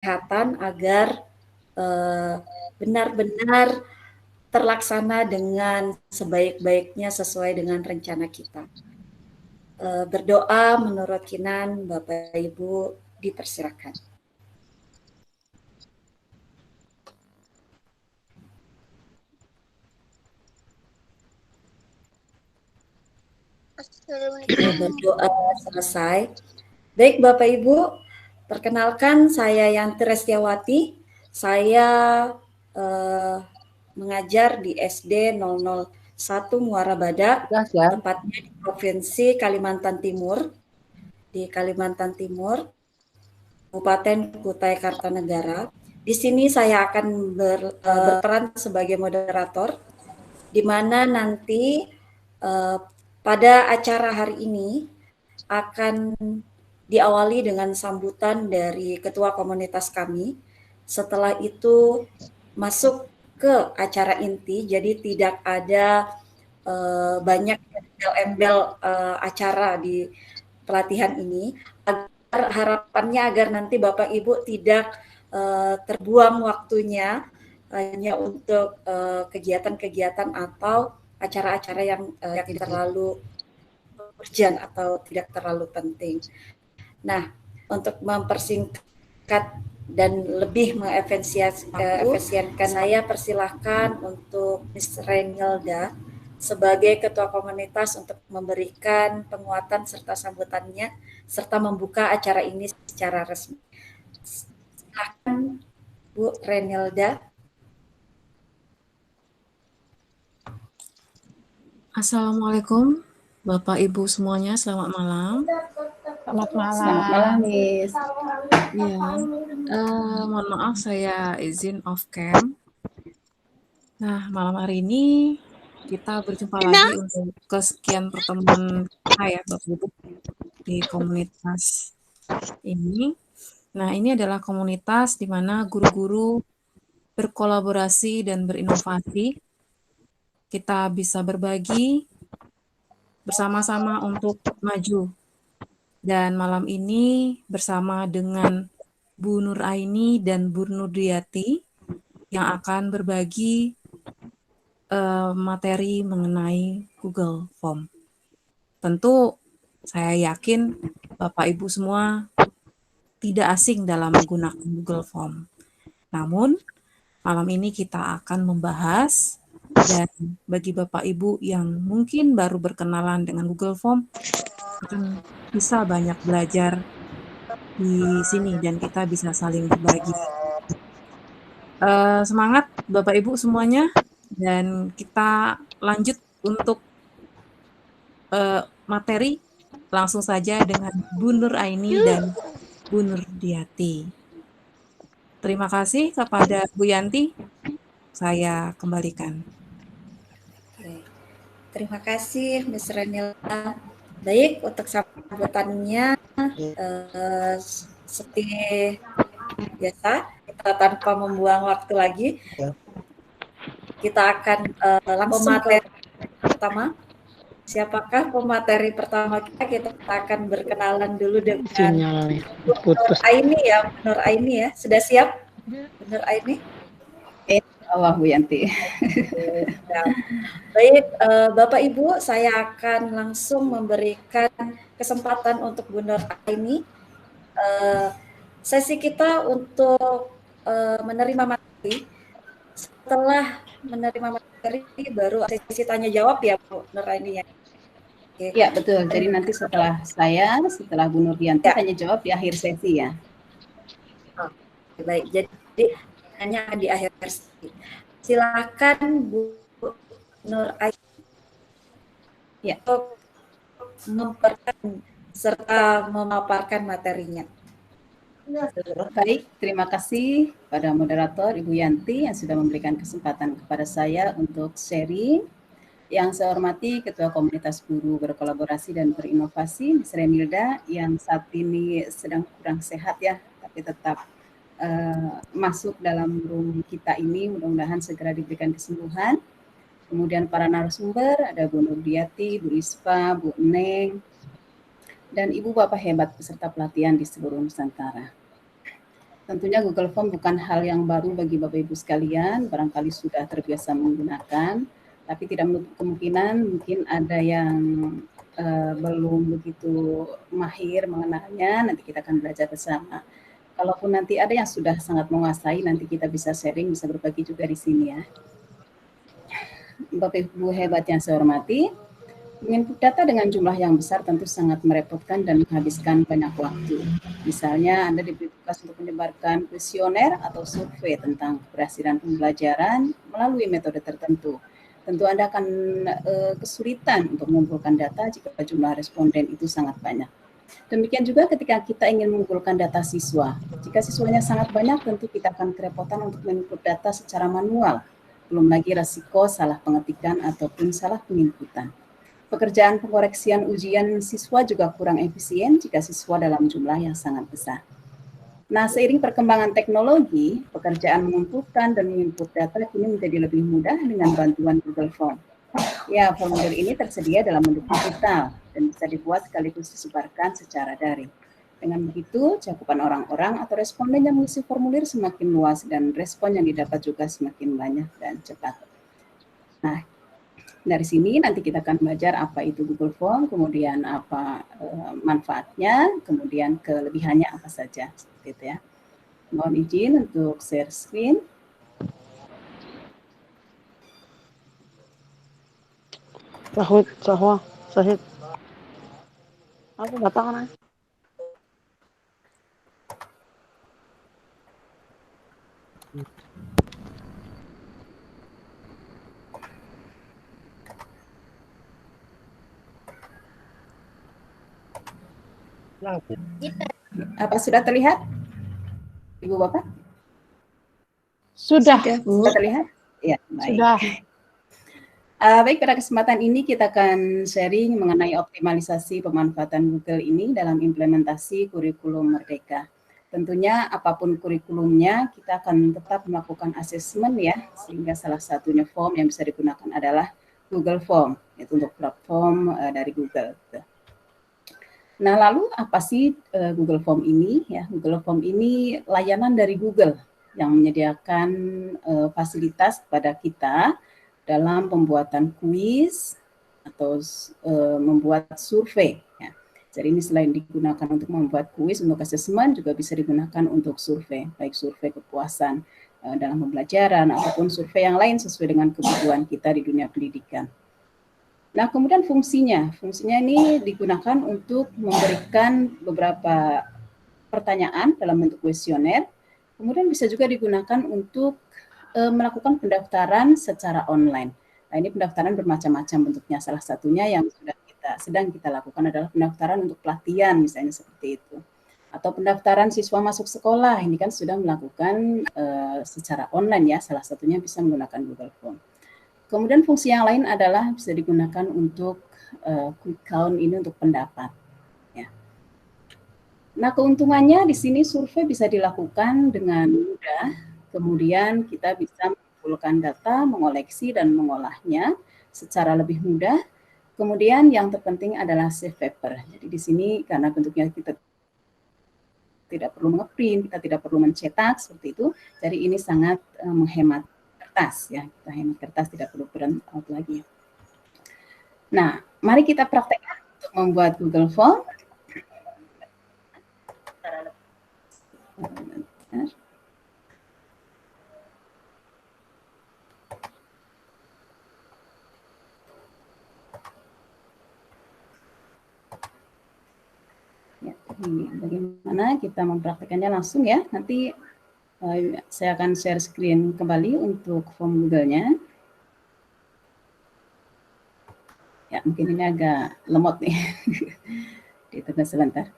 kesehatan agar benar-benar terlaksana dengan sebaik-baiknya sesuai dengan rencana kita. Berdoa menurut Kinan, Bapak Ibu dipersilakan. Berdoa selesai. Baik Bapak Ibu, perkenalkan saya Yanti Restiawati. Saya mengajar di SD 001 Muara Badak, tepatnya di Provinsi Kalimantan Timur, Kabupaten Kutai Kartanegara. Di sini saya akan berperan sebagai moderator, di mana nanti pada acara hari ini akan diawali dengan sambutan dari ketua komunitas kami. Setelah itu masuk ke acara inti, jadi tidak ada banyak embel-embel acara di pelatihan ini. Harapannya agar nanti Bapak Ibu tidak terbuang waktunya hanya untuk kegiatan-kegiatan atau acara-acara yang tidak terlalu urgent atau tidak terlalu penting. Nah, untuk mempersingkat dan lebih mengefisienkan, saya persilahkan untuk Miss Renilda sebagai ketua komunitas untuk memberikan penguatan serta sambutannya serta membuka acara ini secara resmi. Silakan Bu Renilda. Assalamualaikum Bapak Ibu semuanya, selamat malam. Selamat malam, Miss. Ya, mohon maaf saya izin off cam. Nah, malam hari ini kita berjumpa lagi untuk kesekian pertemuan kita ya Bapak Ibu di komunitas ini. Nah, ini adalah komunitas di mana guru-guru berkolaborasi dan berinovasi. Kita bisa berbagi bersama-sama untuk maju. Dan malam ini bersama dengan Bu Nur Aini dan Bu Nurdiati yang akan berbagi materi mengenai Google Form. Tentu saya yakin Bapak Ibu semua tidak asing dalam menggunakan Google Form. Namun malam ini kita akan membahas, dan bagi Bapak Ibu yang mungkin baru berkenalan dengan Google Form akan bisa banyak belajar di sini dan kita bisa saling berbagi. Semangat Bapak Ibu semuanya, dan kita lanjut untuk materi langsung saja dengan Bu Nur Aini dan Bu Nurdiati. Terima kasih kepada Bu Yanti, saya kembalikan. Terima kasih Miss Renilda. Baik, untuk sambutannya seperti biasa, kita tanpa membuang waktu lagi, kita akan langsung materi pertama. Siapakah pemateri pertama kita? Kita akan berkenalan dulu dengan Nur Aini ya, Nur Aini ya. Sudah siap, Nur Aini? Allah Bu Yanti. Baik, Bapak Ibu, saya akan langsung memberikan kesempatan untuk Bu Nur Aini. Sesi kita untuk menerima materi. Setelah menerima materi, baru sesi tanya jawab ya Bu Nur Aini ya. Ya betul, jadi nanti setelah Bu Nurdianti tanya jawab di akhir sesi ya. Baik, jadi hanya di akhir sesi. Silakan Bu Nur Aini ya, untuk memperkenalkan serta memaparkan materinya. Baik, terima kasih pada moderator Ibu Yanti yang sudah memberikan kesempatan kepada saya untuk sharing. Yang saya hormati Ketua Komunitas Guru Berkolaborasi dan Berinovasi, Miss Renilda, yang saat ini sedang kurang sehat ya, tapi tetap masuk dalam room kita ini, mudah-mudahan segera diberikan kesembuhan. Kemudian para narasumber, ada Bu Nurdiati, Bu Ispa, Bu Neng, dan Ibu Bapak hebat peserta pelatihan di seluruh Nusantara. Tentunya Google Form bukan hal yang baru bagi Bapak Ibu sekalian, barangkali sudah terbiasa menggunakan, tapi tidak menutup kemungkinan mungkin ada yang belum begitu mahir mengenalnya, nanti kita akan belajar bersama. Kalaupun nanti ada yang sudah sangat menguasai, nanti kita bisa sharing, bisa berbagi juga di sini ya. Bapak Ibu hebat yang saya hormati, menginput data dengan jumlah yang besar tentu sangat merepotkan dan menghabiskan banyak waktu. Misalnya Anda diberi tugas untuk menyebarkan kuesioner atau survei tentang keberhasilan pembelajaran melalui metode tertentu. Tentu Anda akan kesulitan untuk mengumpulkan data jika jumlah responden itu sangat banyak. Demikian juga ketika kita ingin mengumpulkan data siswa. Jika siswanya sangat banyak, tentu kita akan kerepotan untuk menginput data secara manual. Belum lagi resiko salah pengetikan ataupun salah penginputan. Pekerjaan pengoreksian ujian siswa juga kurang efisien jika siswa dalam jumlah yang sangat besar. Nah, seiring perkembangan teknologi, pekerjaan mengumpulkan dan menginput data kini menjadi lebih mudah dengan bantuan Google Form. Ya, formulir ini tersedia dalam bentuk digital dan bisa dibuat sekaligus disebarkan secara daring. Dengan begitu, cakupan orang-orang atau responden yang mengisi formulir semakin luas dan respon yang didapat juga semakin banyak dan cepat. Nah, dari sini nanti kita akan belajar apa itu Google Form, kemudian apa manfaatnya, kemudian kelebihannya apa saja, seperti itu ya. Mohon izin untuk share screen. Sahid. Aku datang kan? Apa sudah terlihat, Ibu Bapak? Sudah, Bu. Sudah terlihat? Ya, baik. Sudah. Baik, pada kesempatan ini kita akan sharing mengenai optimalisasi pemanfaatan Google ini dalam implementasi kurikulum Merdeka. Tentunya apapun kurikulumnya, kita akan tetap melakukan asesmen ya, sehingga salah satunya form yang bisa digunakan adalah Google Form, yaitu untuk platform dari Google. Nah, lalu apa sih Google Form ini? Ya, Google Form ini layanan dari Google yang menyediakan fasilitas kepada kita dalam pembuatan kuis atau membuat survei. Ya. Jadi ini selain digunakan untuk membuat kuis untuk asesmen, juga bisa digunakan untuk survei, baik survei kepuasan dalam pembelajaran ataupun survei yang lain sesuai dengan kebutuhan kita di dunia pendidikan. Nah, kemudian fungsinya ini digunakan untuk memberikan beberapa pertanyaan dalam bentuk kuesioner, kemudian bisa juga digunakan untuk melakukan pendaftaran secara online. Nah, ini pendaftaran bermacam-macam bentuknya. Salah satunya yang sedang kita lakukan adalah pendaftaran untuk pelatihan, misalnya seperti itu. Atau pendaftaran siswa masuk sekolah, ini kan sudah melakukan secara online ya, salah satunya bisa menggunakan Google Form. Kemudian fungsi yang lain adalah bisa digunakan untuk quick count ini untuk pendapat. Ya. Nah, keuntungannya di sini survei bisa dilakukan dengan mudah. Kemudian kita bisa mengumpulkan data, mengoleksi dan mengolahnya secara lebih mudah. Kemudian yang terpenting adalah save paper. Jadi di sini karena bentuknya kita tidak perlu ngeprint, kita tidak perlu mencetak seperti itu. Jadi ini sangat menghemat kertas ya. Kita hemat kertas, tidak perlu print out lagi. Nah, mari kita praktekkan untuk membuat Google Form. Ini bagaimana kita mempraktekannya langsung ya. Nanti saya akan share screen kembali untuk form Google-nya. Ya, mungkin ini agak lemot nih. Ditunggu sebentar.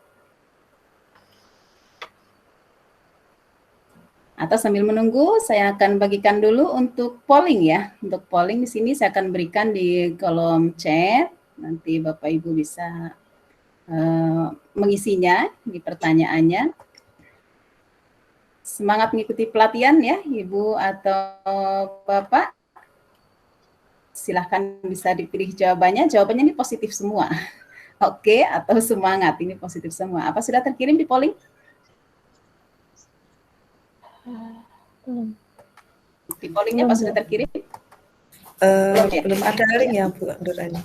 Atau sambil menunggu, saya akan bagikan dulu untuk polling ya. Untuk polling di sini saya akan berikan di kolom chat. Nanti Bapak Ibu bisa mengisinya di pertanyaannya. Semangat mengikuti pelatihan ya, Ibu atau Bapak. Silahkan bisa dipilih jawabannya. Jawabannya ini positif semua. Oke, atau semangat, ini positif semua. Apa sudah terkirim di polling? Belum. Di pollingnya pas sudah terkirim? Belum ada link ya Bu Nurani.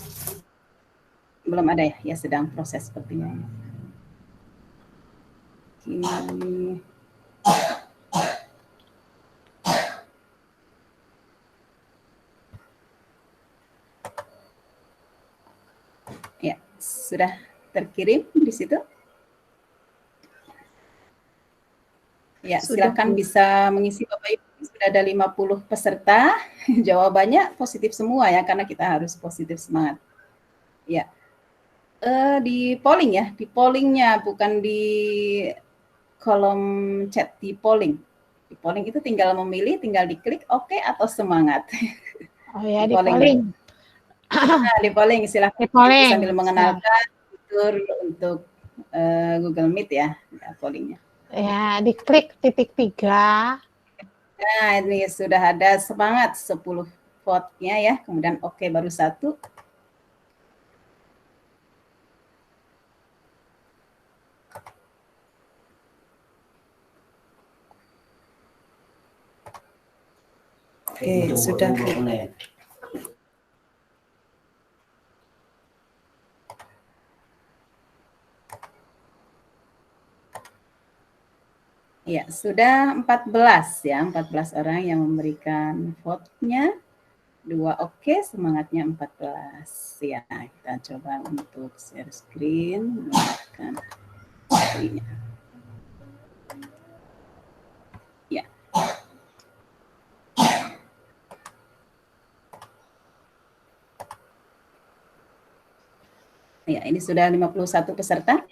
Belum ada ya? Ya sedang proses sepertinya. Ini. Ya, sudah terkirim di situ. Ya, silakan bisa mengisi Bapak Ibu. Sudah ada 50 peserta. Jawabannya positif semua ya, karena kita harus positif semangat. Ya. Di polling ya, di pollingnya bukan di kolom chat, di polling. Di polling itu tinggal memilih, tinggal diklik oke atau semangat. Oh ya, di polling. Nah, di polling silahkan Di polling. sambil mengenalkan fitur untuk Google Meet ya, pollingnya. Ya, diklik titik 3. Nah, ini sudah ada semangat 10 vote-nya ya, kemudian oke baru 1. Oke, sudah. Ya, sudah 14 ya, 14 orang yang memberikan vote-nya. 2 oke, semangatnya 14. Ya, kita coba untuk share screen, menggunakan screen-nya. Ya. Ya, ini sudah 51 peserta.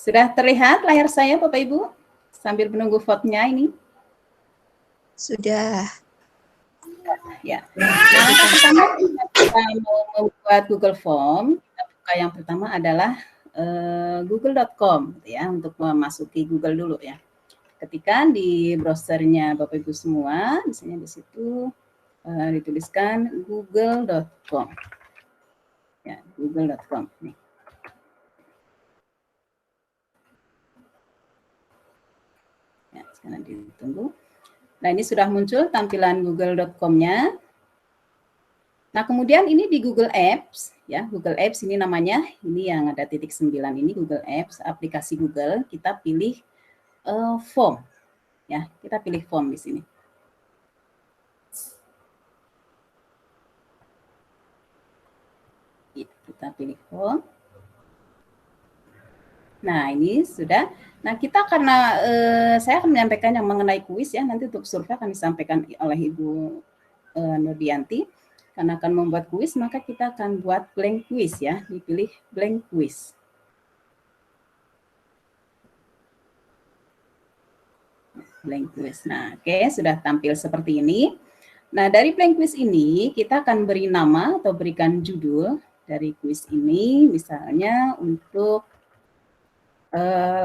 Sudah terlihat layar saya Bapak Ibu sambil menunggu vote-nya ini? Sudah. Ya. Nah, pertama kita mau membuat Google Form. Kita buka yang pertama adalah google.com ya, untuk memasuki Google dulu ya. Ketikkan di browsernya Bapak Ibu semua, misalnya di situ dituliskan google.com. Ya, google.com nih. Ya, sekarang ditunggu. Nah, ini sudah muncul tampilan google.com-nya. Nah, kemudian ini di Google Apps, ya, Google Apps ini namanya, ini yang ada titik 9 ini Google Apps, aplikasi Google, kita pilih form, ya, kita pilih form di sini. Ya, kita pilih form. Nah, ini sudah. Nah, kita karena saya akan menyampaikan yang mengenai kuis ya, nanti untuk survei akan disampaikan oleh Ibu Nurdianti. Karena akan membuat kuis, maka kita akan buat blank quiz ya, dipilih blank quiz. Blank quiz. Nah, oke, sudah tampil seperti ini. Nah, dari blank quiz ini kita akan beri nama atau berikan judul dari kuis ini, misalnya untuk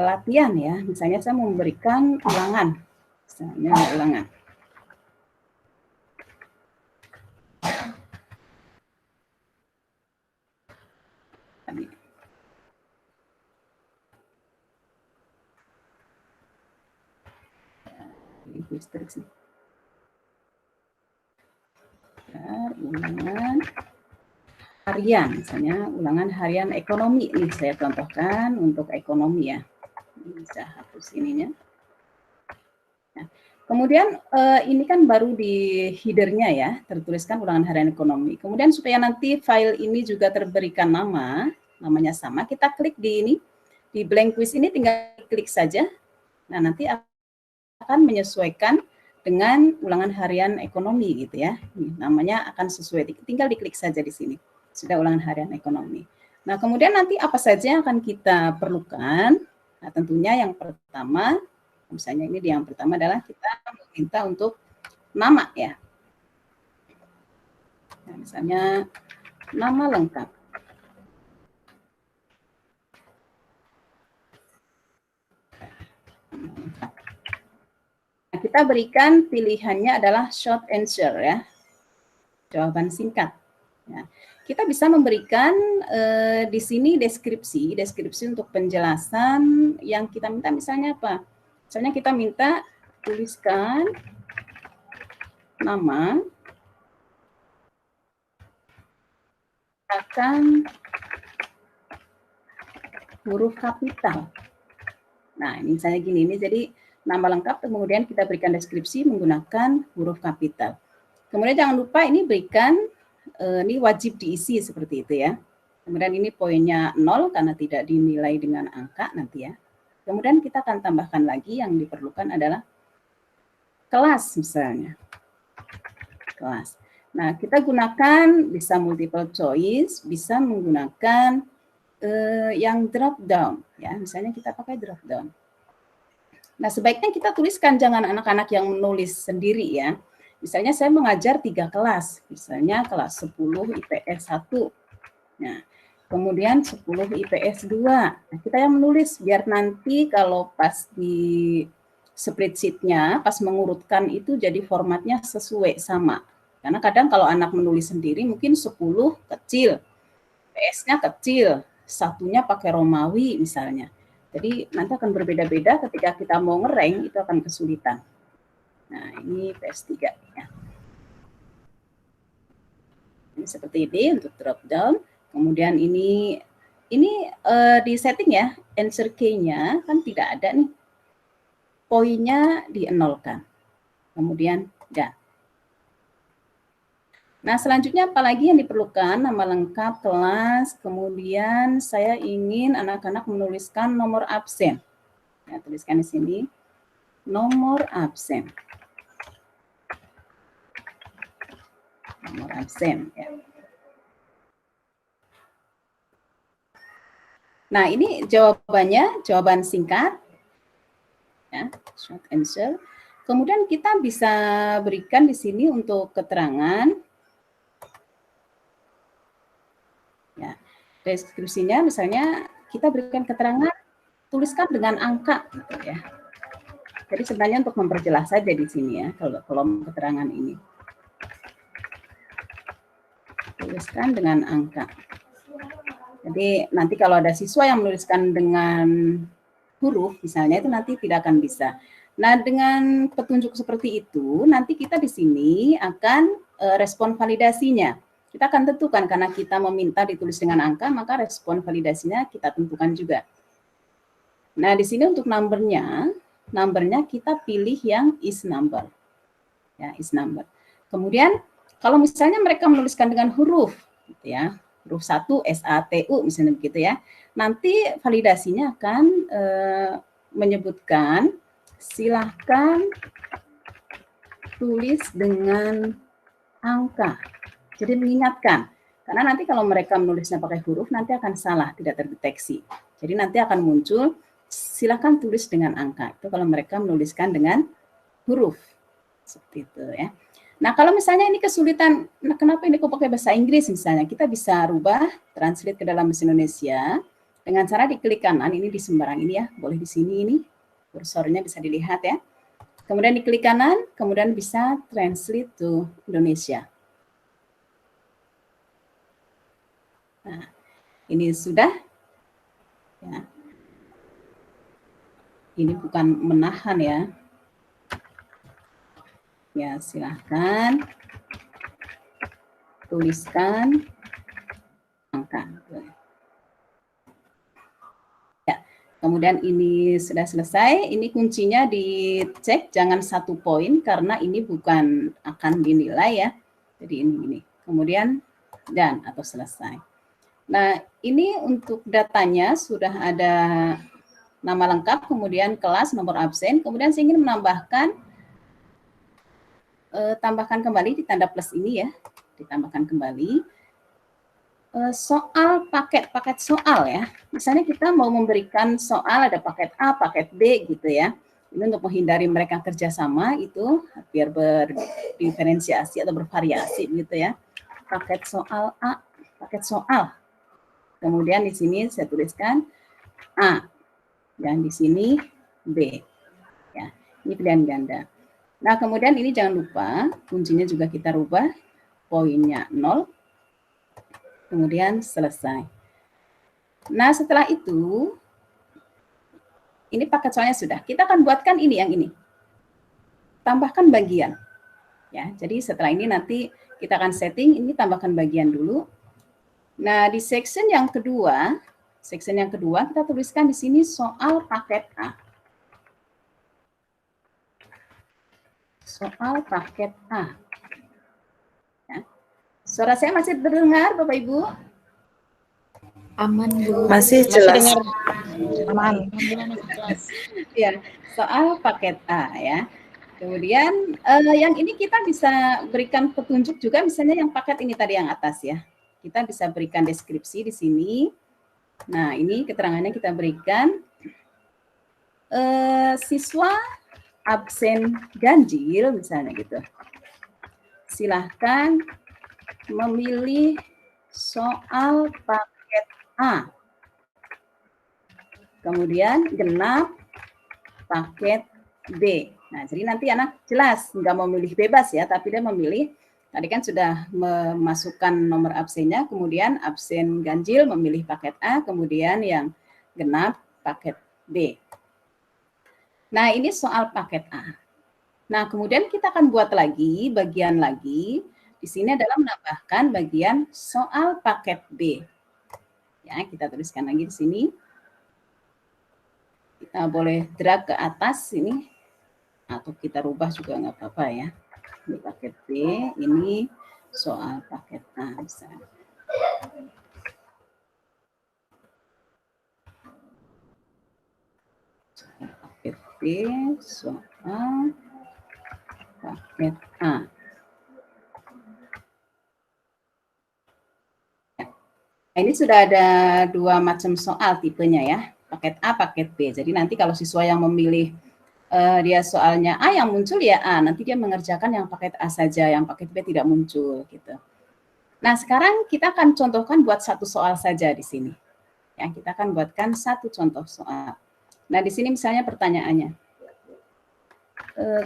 latihan ya, misalnya saya memberikan ulangan, misalnya ulangan. Ulangan harian, misalnya ulangan harian ekonomi ini saya contohkan untuk ekonomi ya. Bisa hapus ininya. Nah, kemudian ini kan baru di header-nya ya, tertuliskan ulangan harian ekonomi. Kemudian supaya nanti file ini juga terberikan nama, namanya sama, kita klik di ini, di blank quiz ini tinggal klik saja. Nah, nanti akan menyesuaikan dengan ulangan harian ekonomi gitu ya. Namanya akan sesuai, tinggal diklik saja di sini. Sudah ulangan harian ekonomi. Nah, kemudian nanti apa saja yang akan kita perlukan? Nah, tentunya yang pertama, misalnya ini yang pertama adalah kita meminta untuk nama ya. Nah, misalnya nama lengkap. Nah, kita berikan pilihannya adalah short answer ya, jawaban singkat. Ya. Kita bisa memberikan di sini deskripsi untuk penjelasan yang kita minta, misalnya apa? Misalnya kita minta tuliskan nama akan huruf kapital. Nah, ini misalnya gini, ini jadi nama lengkap, kemudian kita berikan deskripsi menggunakan huruf kapital. Kemudian jangan lupa ini berikan, ini wajib diisi seperti itu ya. Kemudian ini poinnya 0 karena tidak dinilai dengan angka nanti ya. Kemudian kita akan tambahkan lagi yang diperlukan adalah kelas misalnya. Kelas. Nah, kita gunakan bisa multiple choice, bisa menggunakan yang drop down ya, misalnya kita pakai drop down. Nah, sebaiknya kita tuliskan, jangan anak-anak yang menulis sendiri ya. Misalnya saya mengajar 3 kelas, misalnya kelas 10 IPS 1. Nah, kemudian 10 IPS 2. Nah, kita yang menulis biar nanti kalau pas di spreadsheet-nya pas mengurutkan itu jadi formatnya sesuai sama. Karena kadang kalau anak menulis sendiri mungkin 10 kecil, IPS-nya kecil, satunya pakai Romawi misalnya. Jadi nanti akan berbeda-beda ketika kita mau ngerank, itu akan kesulitan. Nah, ini PS3 ya. Ini seperti ini untuk drop down. Kemudian ini di setting ya, answer key-nya kan tidak ada nih. Poinnya dienolkan. Kemudian dan. Nah, selanjutnya apalagi yang diperlukan? Nama lengkap, kelas, kemudian saya ingin anak-anak menuliskan nomor absen. Ya, tuliskan di sini, nomor absen. Nomor absen. Ya. Nah, ini jawabannya, jawaban singkat. Ya, short answer. Kemudian kita bisa berikan di sini untuk keterangan. Ya, deskripsinya misalnya kita berikan keterangan, tuliskan dengan angka gitu ya. Jadi sebenarnya untuk memperjelas saja di sini ya, kalau kolom keterangan ini. Tuliskan dengan angka. Jadi nanti kalau ada siswa yang menuliskan dengan huruf misalnya itu nanti tidak akan bisa. Nah, dengan petunjuk seperti itu nanti kita di sini akan respon validasinya. Kita akan tentukan karena kita meminta ditulis dengan angka, maka respon validasinya kita tentukan juga. Nah, di sini untuk numbernya kita pilih yang is number. Ya, is number. Kemudian kalau misalnya mereka menuliskan dengan huruf gitu ya, huruf 1 SATU misalnya begitu ya. Nanti validasinya akan menyebutkan silahkan tulis dengan angka. Jadi mengingatkan, karena nanti kalau mereka menulisnya pakai huruf nanti akan salah, tidak terdeteksi. Jadi nanti akan muncul silakan tulis dengan angka. Itu kalau mereka menuliskan dengan huruf. Seperti itu ya. Nah, kalau misalnya ini kesulitan, nah kenapa ini kok pakai bahasa Inggris misalnya? Kita bisa rubah, translate ke dalam bahasa Indonesia dengan cara diklik kanan, ini di sembarang ini ya, boleh di sini ini, kursornya bisa dilihat ya. Kemudian diklik kanan, kemudian bisa translate to Indonesia. Nah, ini sudah. Ya. Ini bukan menahan ya. Ya, silahkan tuliskan angka. Ya, kemudian ini sudah selesai. Ini kuncinya dicek, jangan 1 poin karena ini bukan akan dinilai ya. Jadi ini. Kemudian dan atau selesai. Nah, ini untuk datanya sudah ada nama lengkap, kemudian kelas, nomor absen, kemudian saya ingin menambahkan, tambahkan kembali di tanda plus ini ya, ditambahkan kembali, soal paket soal ya. Misalnya kita mau memberikan soal, ada paket A, paket B gitu ya. Ini untuk menghindari mereka kerjasama itu, biar berdiferensiasi atau bervariasi gitu ya. Paket soal A, paket soal. Kemudian di sini saya tuliskan A dan di sini B. Ya, ini pilihan ganda. Nah, kemudian ini jangan lupa kuncinya juga kita rubah, poinnya 0. Kemudian selesai. Nah, setelah itu Ini paket soalnya sudah. Kita akan buatkan ini yang ini. Tambahkan bagian. Ya, jadi setelah ini nanti kita akan setting, ini tambahkan bagian dulu. Nah, di section yang kedua kita tuliskan di sini soal paket A. Soal paket A. Ya. Suara saya masih terdengar, Bapak Ibu? Aman, Bu. Masih jelas. dengar aman. Ya, soal paket A ya. Kemudian yang ini kita bisa berikan petunjuk juga, misalnya yang paket ini tadi yang atas ya. Kita bisa berikan deskripsi di sini. Nah, ini keterangannya kita berikan. Siswa absen ganjil misalnya gitu. Silahkan memilih soal paket A. Kemudian genap paket B. Nah, jadi nanti anak jelas, nggak memilih bebas ya, tapi dia memilih, tadi kan sudah memasukkan nomor absennya, kemudian absen ganjil memilih paket A, kemudian yang genap paket B. Nah, ini soal paket A. Nah, kemudian kita akan buat lagi, bagian lagi, di sini adalah menambahkan bagian soal paket B. Ya, kita tuliskan lagi di sini. Kita boleh drag ke atas ini, atau kita rubah juga nggak apa-apa ya. Ini paket B, ini soal paket A misalnya. Soal paket B, soal paket A. Nah, ini sudah ada dua macam soal tipenya ya, paket A, paket B. Jadi nanti kalau siswa yang memilih dia soalnya A yang muncul ya A, nanti dia mengerjakan yang paket A saja, yang paket B tidak muncul gitu. Nah, sekarang kita akan contohkan buat satu soal saja di sini. Ya, kita akan buatkan satu contoh soal. Nah, di sini misalnya pertanyaannya.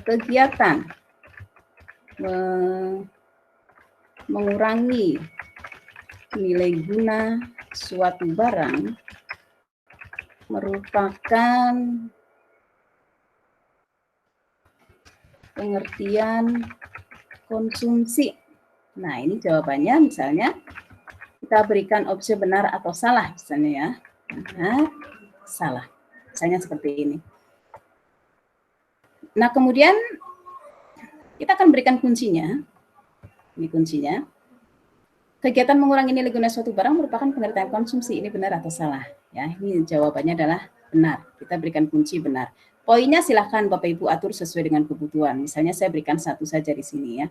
Kegiatan mengurangi nilai guna suatu barang merupakan pengertian konsumsi. Nah, ini jawabannya misalnya kita berikan opsi benar atau salah misalnya ya. Benar, salah. Misalnya seperti ini. Nah, kemudian kita akan berikan kuncinya. Ini kuncinya. Kegiatan mengurangi nilai guna suatu barang merupakan pengertian konsumsi. Ini benar atau salah? Ya, ini jawabannya adalah benar. Kita berikan kunci benar. Poinnya silahkan Bapak Ibu atur sesuai dengan kebutuhan. Misalnya saya berikan satu saja di sini ya.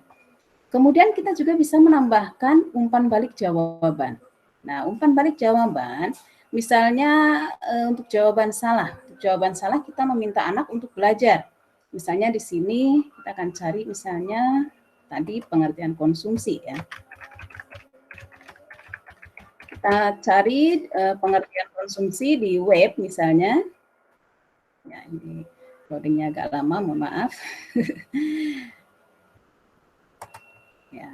Kemudian kita juga bisa menambahkan umpan balik jawaban. Nah, umpan balik jawaban, misalnya untuk jawaban salah. Untuk jawaban salah kita meminta anak untuk belajar. Misalnya di sini kita akan cari misalnya tadi pengertian konsumsi ya. Kita cari pengertian konsumsi di web misalnya. Ya, ini loadingnya agak lama, mohon maaf. Ya,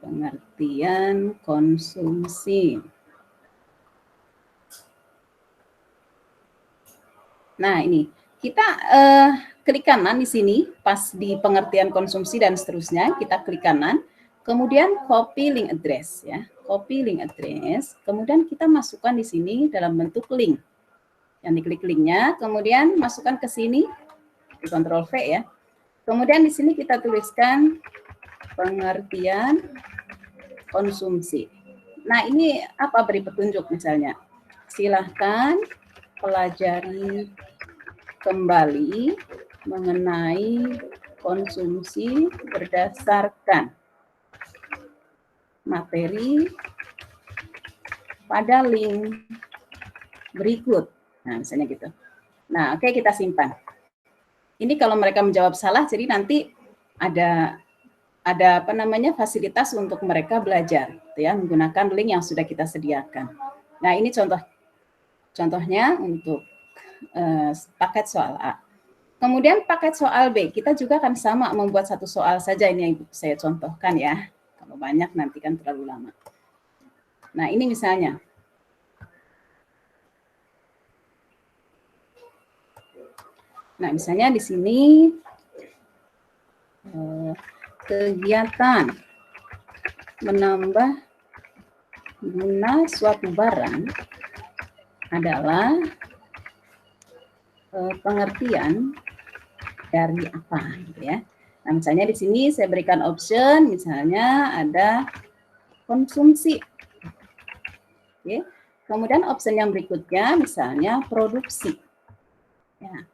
pengertian konsumsi. Nah, ini kita klik kanan di sini, pas di pengertian konsumsi dan seterusnya, kita klik kanan, kemudian copy link address ya, copy link address, kemudian kita masukkan di sini dalam bentuk link. Yang diklik linknya, kemudian masukkan ke sini, di Ctrl V ya. Kemudian di sini kita tuliskan pengertian konsumsi. Nah, ini apa, beri petunjuk misalnya. Silahkan pelajari kembali mengenai konsumsi berdasarkan materi pada link berikut. Nah, misalnya gitu. Nah, oke, kita simpan. Ini kalau mereka menjawab salah, jadi nanti ada apa namanya fasilitas untuk mereka belajar, ya, menggunakan link yang sudah kita sediakan. Nah, ini contohnya untuk paket soal A. Kemudian paket soal B, kita juga akan sama membuat satu soal saja, ini yang saya contohkan ya. Kalau banyak nanti kan terlalu lama. Nah, ini misalnya. Nah, misalnya di sini kegiatan menambah guna suatu barang adalah pengertian dari apa, gitu ya. Nah, misalnya di sini saya berikan option, misalnya ada konsumsi. Oke. Kemudian option yang berikutnya misalnya produksi. Ya.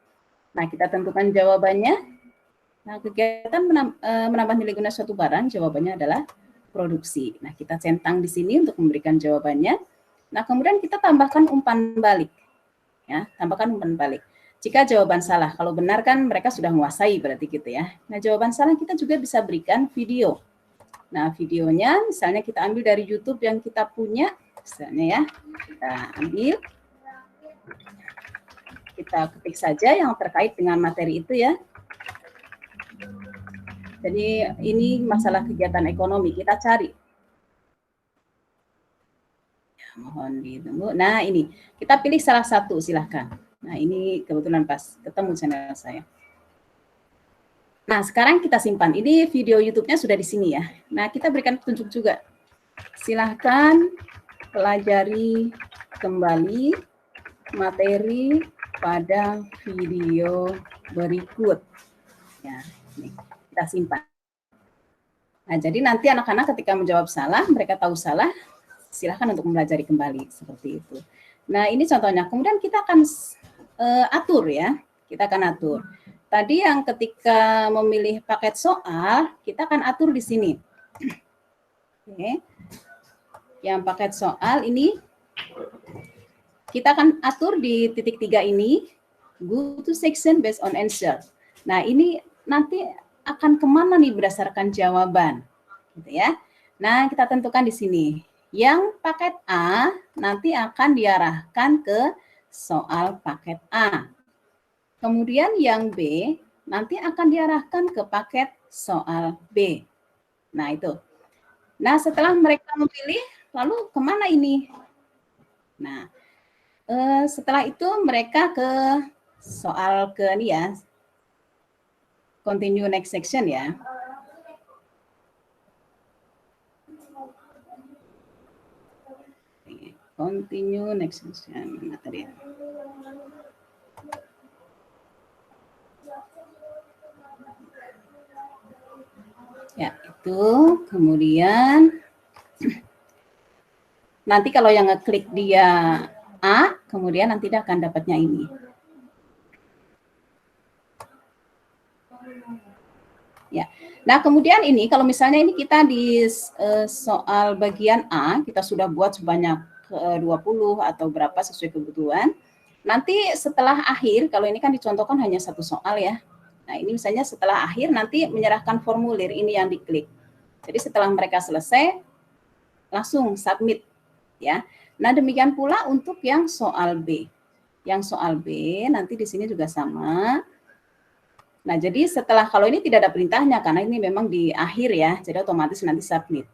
Nah, kita tentukan jawabannya. Nah, kegiatan menambah nilai guna suatu barang, jawabannya adalah produksi. Nah, kita centang di sini untuk memberikan jawabannya. Nah, kemudian kita tambahkan umpan balik. Ya, tambahkan umpan balik. Jika jawaban salah, kalau benar kan mereka sudah menguasai berarti gitu ya. Nah, jawaban salah kita juga bisa berikan video. Nah, videonya misalnya kita ambil dari YouTube yang kita punya, misalnya ya. Kita ambil, kita ketik saja yang terkait dengan materi itu ya. Jadi ini masalah kegiatan ekonomi, kita cari. Mohon ditunggu. Nah, ini kita pilih salah satu, silahkan. Nah, ini kebetulan pas ketemu channel saya. Nah, sekarang kita simpan. Ini video YouTube-nya sudah di sini ya. Nah, kita berikan petunjuk juga. Silahkan pelajari kembali materi pada video berikut. Ya, ini kita simpan. Nah, jadi nanti anak-anak ketika menjawab salah, mereka tahu salah, silakan untuk mempelajari kembali seperti itu. Nah, ini contohnya. Kemudian kita akan atur ya. Kita akan atur. Tadi yang ketika memilih paket soal, kita akan atur di sini. Oke. Yang paket soal ini kita akan atur di titik 3 ini, go to section based on answer. Nah, ini nanti akan kemana nih berdasarkan jawaban, gitu ya. Nah, kita tentukan di sini. Yang paket A nanti akan diarahkan ke soal paket A. Kemudian yang B nanti akan diarahkan ke paket soal B. Nah, itu. Nah, setelah mereka memilih, lalu kemana ini? Nah, setelah itu mereka ke soal ke ini ya, continue next section ya. Continue next section. Mana tadi? Ya, itu. Kemudian nanti kalau yang ngeklik dia A, kemudian nanti dia akan dapatnya ini. Ya. Nah, kemudian ini kalau misalnya ini kita di soal bagian A, kita sudah buat sebanyak 20 atau berapa sesuai kebutuhan. Nanti setelah akhir, kalau ini kan dicontohkan hanya satu soal ya. Nah, ini misalnya setelah akhir nanti menyerahkan formulir ini yang diklik. Jadi setelah mereka selesai, langsung submit ya. Nah, demikian pula untuk yang soal B. Yang soal B nanti di sini juga sama. Nah, jadi setelah kalau ini tidak ada perintahnya karena ini memang di akhir ya, jadi otomatis nanti submit.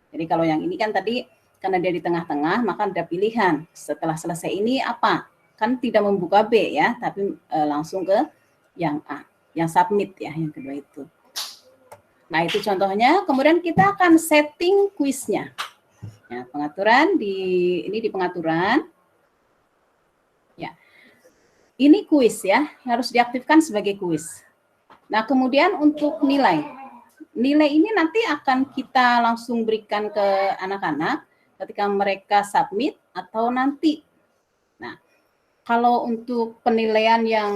Jadi kalau yang ini kan tadi karena dia di tengah-tengah, maka ada pilihan. Setelah selesai ini apa? Kan tidak membuka B ya, tapi langsung ke yang A, yang submit ya, yang kedua itu. Nah, itu contohnya. Kemudian kita akan setting kuisnya. Ya, pengaturan ini di pengaturan. Ya. Ini kuis ya, harus diaktifkan sebagai kuis. Nah, kemudian untuk nilai. Nilai ini nanti akan kita langsung berikan ke anak-anak ketika mereka submit atau nanti. Nah, kalau untuk penilaian yang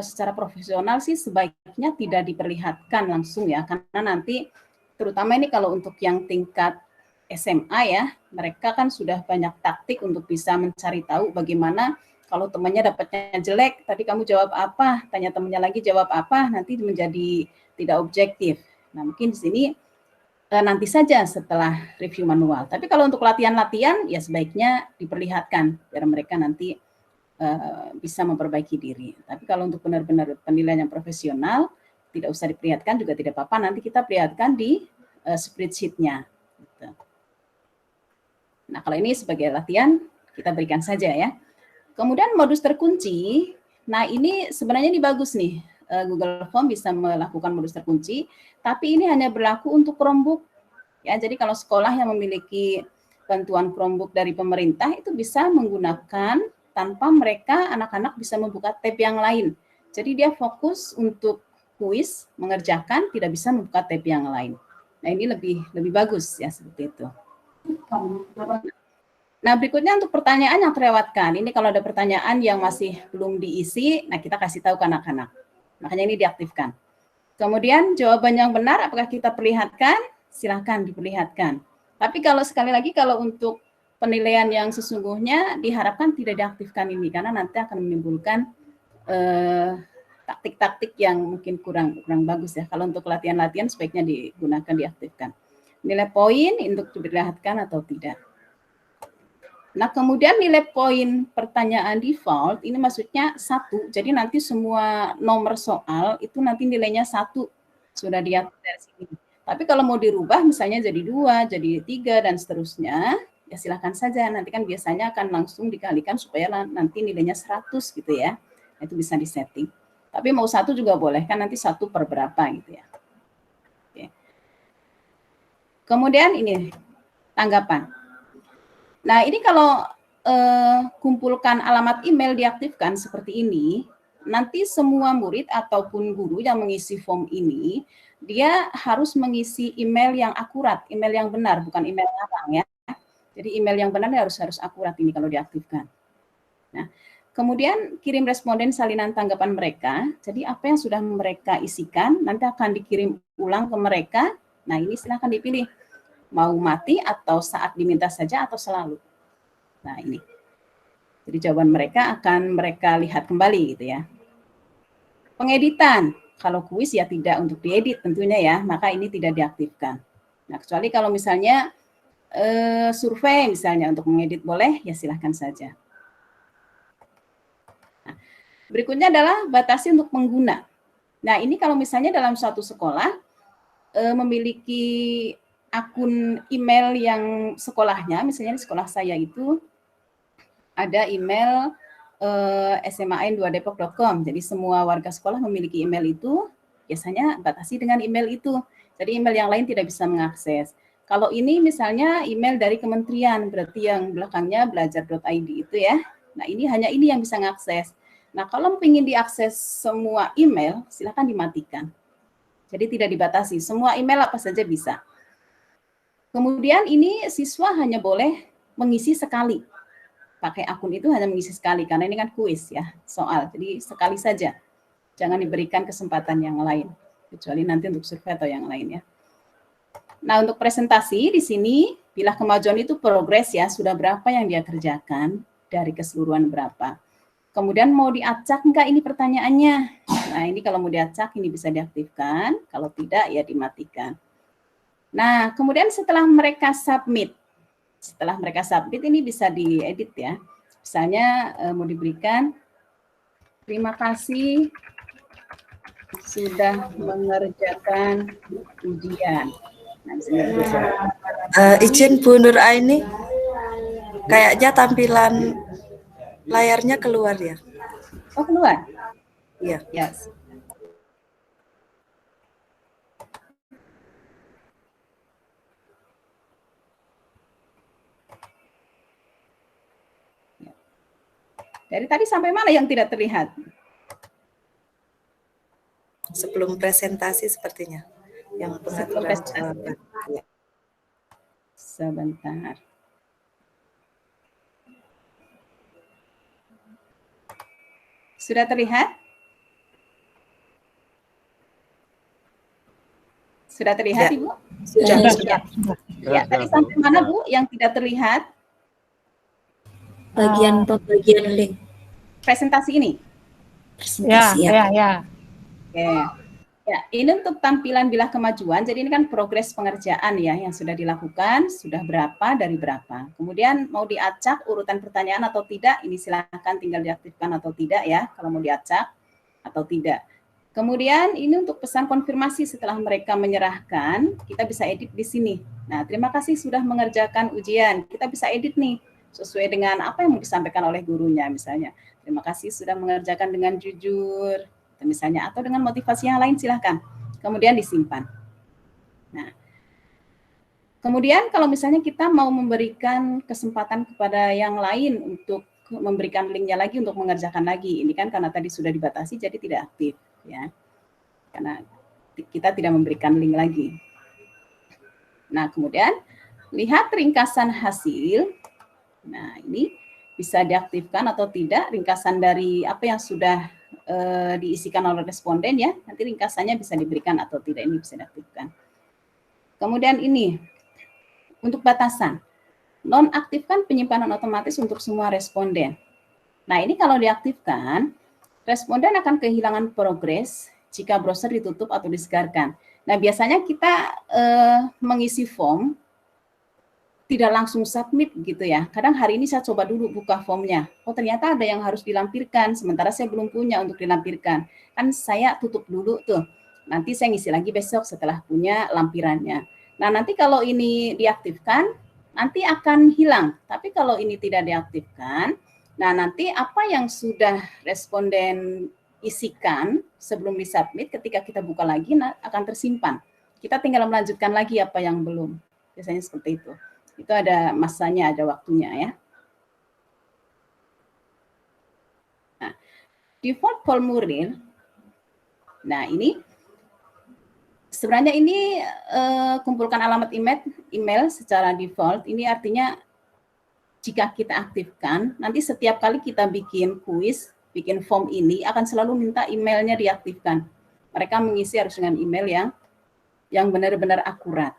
secara profesional sih sebaiknya tidak diperlihatkan langsung ya, karena nanti terutama ini kalau untuk yang tingkat SMA ya, mereka kan sudah banyak taktik untuk bisa mencari tahu bagaimana kalau temannya dapatnya jelek, tadi kamu jawab apa, tanya temannya lagi jawab apa, nanti menjadi tidak objektif. Nah, mungkin di sini nanti saja setelah review manual. Tapi kalau untuk latihan-latihan, ya sebaiknya diperlihatkan, biar mereka nanti bisa memperbaiki diri. Tapi kalau untuk benar-benar penilaian yang profesional, tidak usah diperlihatkan juga tidak apa-apa, nanti kita perlihatkan di spreadsheet-nya. Gitu. Nah, kalau ini sebagai latihan, kita berikan saja ya. Kemudian modus terkunci. Nah, ini sebenarnya ini bagus nih. Google Form bisa melakukan modus terkunci, tapi ini hanya berlaku untuk Chromebook. Ya, jadi kalau sekolah yang memiliki bantuan Chromebook dari pemerintah itu bisa menggunakan tanpa mereka anak-anak bisa membuka tab yang lain. Jadi dia fokus untuk kuis mengerjakan, tidak bisa membuka tab yang lain. Nah, ini lebih bagus ya seperti itu. Nah, berikutnya untuk pertanyaan yang terlewatkan. Ini kalau ada pertanyaan yang masih belum diisi, nah kita kasih tahu ke anak-anak. Makanya ini diaktifkan. Kemudian jawaban yang benar apakah kita perlihatkan? Silakan diperlihatkan. Tapi kalau sekali lagi kalau untuk penilaian yang sesungguhnya diharapkan tidak diaktifkan ini karena nanti akan menimbulkan taktik-taktik yang mungkin kurang bagus ya. Kalau untuk latihan-latihan sebaiknya digunakan diaktifkan. Nilai poin untuk diperlihatkan atau tidak. Nah, kemudian nilai poin pertanyaan default ini maksudnya 1. Jadi nanti semua nomor soal itu nanti nilainya 1 sudah diatur dari sini. Tapi kalau mau dirubah misalnya jadi 2, jadi 3 dan seterusnya, ya silakan saja. Nanti kan biasanya akan langsung dikalikan supaya nanti nilainya 100 gitu ya. Itu bisa disetting. Tapi mau 1 juga boleh kan nanti 1 per berapa gitu ya. Oke. Kemudian ini tanggapan. Nah, ini kalau kumpulkan alamat email diaktifkan seperti ini, nanti semua murid ataupun guru yang mengisi form ini, dia harus mengisi email yang akurat, email yang benar, bukan email ngarang ya. Jadi email yang benar harus akurat ini kalau diaktifkan. Nah, kemudian kirim responden salinan tanggapan mereka. Jadi apa yang sudah mereka isikan nanti akan dikirim ulang ke mereka. Nah, ini silahkan dipilih. Mau mati atau saat diminta saja atau selalu. Nah, ini. Jadi jawaban mereka akan mereka lihat kembali gitu ya. Pengeditan. Kalau kuis ya tidak untuk diedit tentunya ya, maka ini tidak diaktifkan. Nah, kecuali kalau misalnya survei misalnya untuk mengedit boleh, ya silahkan saja. Nah, berikutnya adalah batasi untuk pengguna. Nah, ini kalau misalnya dalam suatu sekolah memiliki akun email yang sekolahnya, misalnya di sekolah saya itu ada email smain2depok.com. Jadi semua warga sekolah memiliki email itu, biasanya batasi dengan email itu. Jadi email yang lain tidak bisa mengakses. Kalau ini misalnya email dari kementerian, berarti yang belakangnya belajar.id itu ya. Nah, ini hanya ini yang bisa mengakses. Nah, kalau ingin diakses semua email, silakan dimatikan. Jadi tidak dibatasi, semua email apa saja bisa. Kemudian ini siswa hanya boleh mengisi sekali. Pakai akun itu hanya mengisi sekali, karena ini kan kuis ya, soal. Jadi sekali saja. Jangan diberikan kesempatan yang lain. Kecuali nanti untuk survei atau yang lain ya. Nah, untuk presentasi di sini, bila kemajuan itu progres ya, sudah berapa yang dia kerjakan, dari keseluruhan berapa. Kemudian mau diacak enggak ini pertanyaannya. Nah, ini kalau mau diacak ini bisa diaktifkan, kalau tidak ya dimatikan. Nah, kemudian setelah mereka submit ini bisa diedit ya. Misalnya mau diberikan, terima kasih sudah mengerjakan ujian. Nah, izin Bu Nur Aini, kayaknya tampilan layarnya keluar ya. Oh, keluar? Iya. Yes. Dari tadi sampai mana yang tidak terlihat? Sebelum presentasi sepertinya. Yang pengaturan jawaban. Ya. Sebentar. Sudah terlihat? Sudah terlihat, Ya. Ibu? Sudah. Ya, tadi sampai mana, Bu, yang tidak terlihat? Bagian pembagian link. Presentasi ini? Presentasi ya. Oke. Ya, ini untuk tampilan bilah kemajuan. Jadi ini kan progres pengerjaan ya yang sudah dilakukan, sudah berapa dari berapa. Kemudian mau diacak urutan pertanyaan atau tidak, ini silakan tinggal diaktifkan atau tidak ya, kalau mau diacak atau tidak. Kemudian ini untuk pesan konfirmasi setelah mereka menyerahkan, kita bisa edit di sini. Nah, terima kasih sudah mengerjakan ujian. Kita bisa edit nih. sesuai dengan apa yang mau disampaikan oleh gurunya misalnya. Terima kasih sudah mengerjakan dengan jujur, misalnya, atau dengan motivasi yang lain silahkan. Kemudian disimpan. Nah, kemudian kalau misalnya kita mau memberikan kesempatan kepada yang lain untuk memberikan linknya lagi untuk mengerjakan lagi, ini kan karena tadi sudah dibatasi jadi tidak aktif ya, karena kita tidak memberikan link lagi. Nah, kemudian lihat ringkasan hasil. Nah, ini bisa diaktifkan atau tidak ringkasan dari apa yang sudah diisikan oleh responden ya. Nanti ringkasannya bisa diberikan atau tidak, ini bisa diaktifkan. Kemudian ini untuk batasan. Nonaktifkan penyimpanan otomatis untuk semua responden. Nah, ini kalau diaktifkan, responden akan kehilangan progres jika browser ditutup atau disegarkan. Nah, biasanya kita mengisi form tidak langsung submit gitu ya. Kadang hari ini saya coba dulu buka formnya. Oh, ternyata ada yang harus dilampirkan, sementara saya belum punya untuk dilampirkan. Kan saya tutup dulu tuh. Nanti saya ngisi lagi besok setelah punya lampirannya. Nah, nanti kalau ini diaktifkan, nanti akan hilang. Tapi kalau ini tidak diaktifkan, nah nanti apa yang sudah responden isikan sebelum disubmit, ketika kita buka lagi akan tersimpan. Kita tinggal melanjutkan lagi apa yang belum. Biasanya seperti itu. Itu ada masanya, ada waktunya ya. Nah, default formulir. Nah, ini sebenarnya ini kumpulkan alamat email secara default. Ini artinya jika kita aktifkan, nanti setiap kali kita bikin kuis, bikin form ini akan selalu minta emailnya diaktifkan. Mereka mengisi harus dengan email yang benar-benar akurat.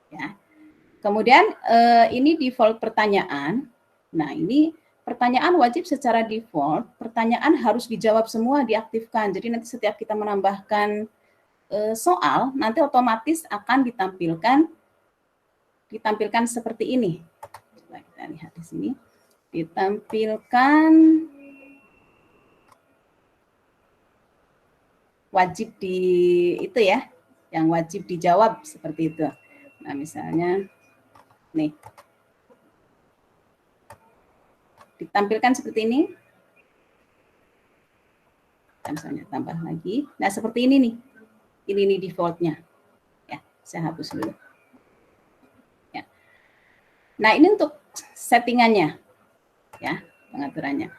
Ya. Kemudian ini default pertanyaan. Nah, ini pertanyaan wajib secara default, pertanyaan harus dijawab semua, diaktifkan. Jadi nanti setiap kita menambahkan soal, nanti otomatis akan ditampilkan seperti ini. Coba kita lihat di sini. Ditampilkan wajib di itu ya, yang wajib dijawab seperti itu. Nah, misalnya nih. Ditampilkan seperti ini. Misalnya tambah lagi. Nah, seperti ini nih. Ini default-nya. Ya, saya hapus dulu. Ya. Nah, ini untuk settingannya. Ya, pengaturannya.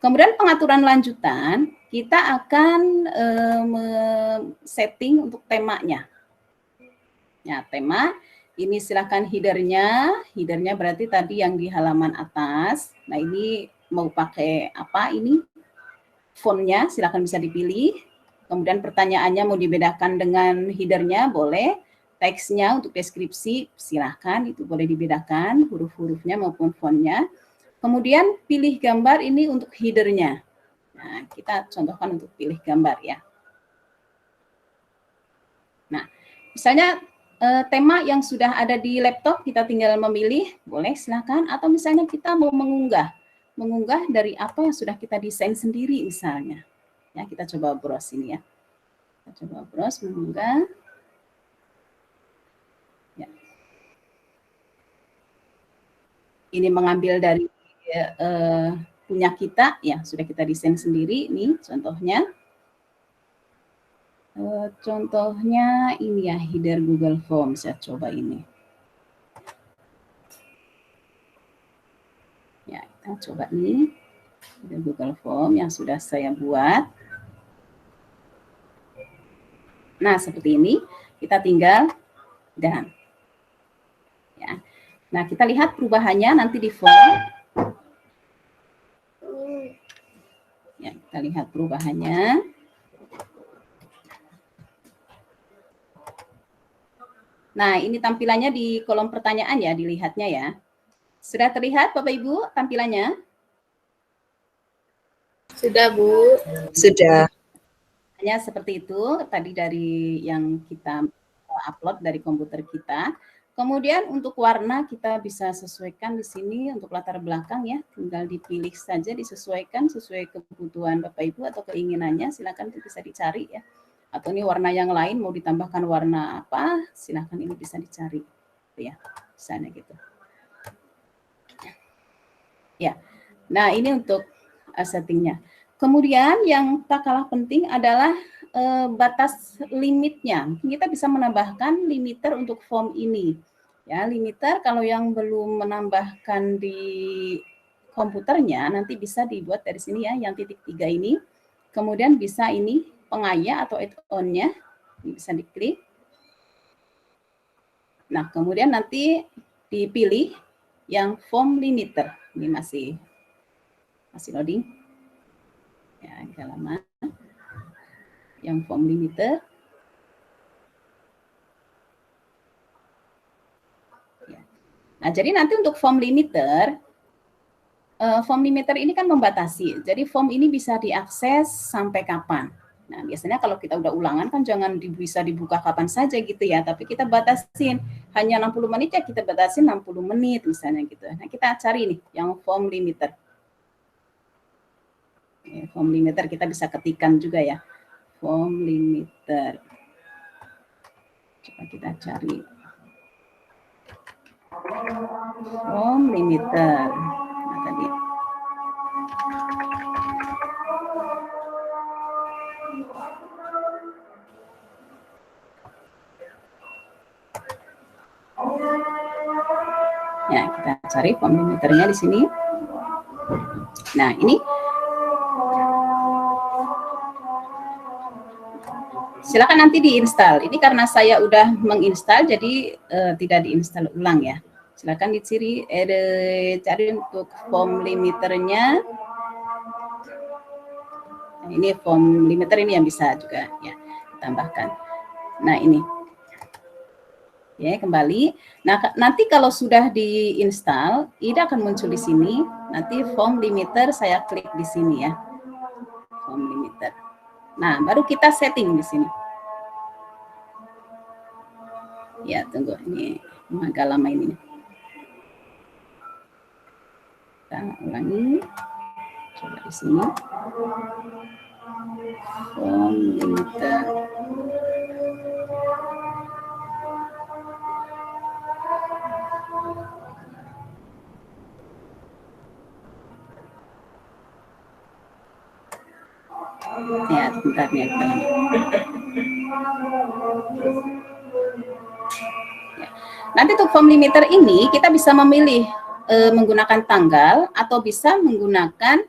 Kemudian pengaturan lanjutan, kita akan setting untuk temanya. Ya, tema ini silakan header-nya berarti tadi yang di halaman atas. Nah, ini mau pakai apa ini? Fontnya silakan bisa dipilih. Kemudian pertanyaannya mau dibedakan dengan header-nya boleh. Teksnya untuk deskripsi silakan itu boleh dibedakan huruf-hurufnya maupun fontnya. Kemudian pilih gambar ini untuk header-nya. Nah, kita contohkan untuk pilih gambar ya. Nah, misalnya tema yang sudah ada di laptop kita tinggal memilih, boleh silakan. Atau misalnya kita mau mengunggah dari apa yang sudah kita desain sendiri misalnya. Ya, kita coba browse ini ya. Kita coba browse mengunggah. Ya. Ini mengambil dari punya kita, ya sudah kita desain sendiri. Nih contohnya. Contohnya ini ya, header Google Forms. Saya coba ini. Ya, kita coba nih. Header Google Form yang sudah saya buat. Nah, seperti ini. Kita tinggal dan. Ya. Nah, kita lihat perubahannya nanti di form. Ya, kita lihat perubahannya. Nah, ini tampilannya di kolom pertanyaan ya, dilihatnya ya. Sudah terlihat Bapak Ibu tampilannya? Sudah, Bu. Sudah. Hanya seperti itu tadi dari yang kita upload dari komputer kita. Kemudian untuk warna kita bisa sesuaikan di sini untuk latar belakang ya, tinggal dipilih saja, disesuaikan sesuai kebutuhan Bapak Ibu atau keinginannya, silakan itu bisa dicari ya. Atau ini warna yang lain mau ditambahkan warna apa, silakan ini bisa dicari ya, misalnya gitu. Ya. Nah, ini untuk settingnya. Kemudian yang tak kalah penting adalah batas limitnya. Kita bisa menambahkan limiter untuk form ini. Ya, limiter kalau yang belum menambahkan di komputernya nanti bisa dibuat dari sini ya, yang titik 3 ini. Kemudian bisa ini pengaya atau add-on-nya, ini bisa diklik. Nah, kemudian nanti dipilih yang form limiter. Ini masih loading. Ya, agak lama. Yang form limiter. Ya. Nah, jadi nanti untuk form limiter ini kan membatasi. Jadi form ini bisa diakses sampai kapan. Nah, biasanya kalau kita udah ulangan kan jangan bisa dibuka kapan saja gitu ya, tapi kita batasin hanya 60 menit ya kita batasin 60 menit misalnya gitu. Nah, kita cari nih yang form limiter. Form limiter kita bisa ketikkan juga ya. Form limiter. Coba kita cari. Form limiter. Nah, tadi. Ya, kita cari form limiternya di sini. Nah, ini silakan nanti diinstal. Ini karena saya udah menginstal, jadi tidak diinstal ulang ya. Silakan dicari, cari untuk form limiternya. Nah, ini form limiter ini yang bisa juga ya ditambahkan. Nah, ini. Ya, kembali. Nah, nanti kalau sudah diinstal, ini akan muncul di sini. Nanti form limiter saya klik di sini ya. Form limiter. Nah, baru kita setting di sini. Ya, tunggu. Ini agak lama ini. Kita ulangi. Coba di sini. Form limiter. Ya, sebentar ya. Nanti untuk form limiter ini kita bisa memilih menggunakan tanggal atau bisa menggunakan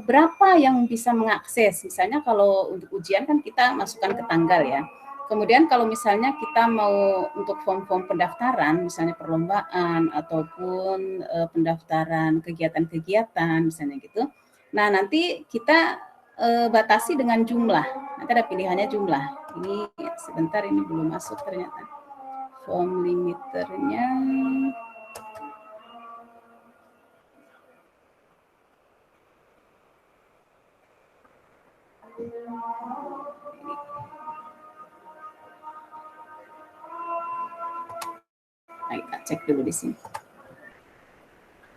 berapa yang bisa mengakses. Misalnya kalau untuk ujian kan kita masukkan ke tanggal ya. Kemudian kalau misalnya kita mau untuk form-form pendaftaran, misalnya perlombaan ataupun pendaftaran kegiatan-kegiatan misalnya gitu. Nah, nanti kita batasi dengan jumlah. Nanti ada pilihannya jumlah. Ini sebentar, ini belum masuk ternyata. Form limiternya. Nah, kita cek dulu di sini.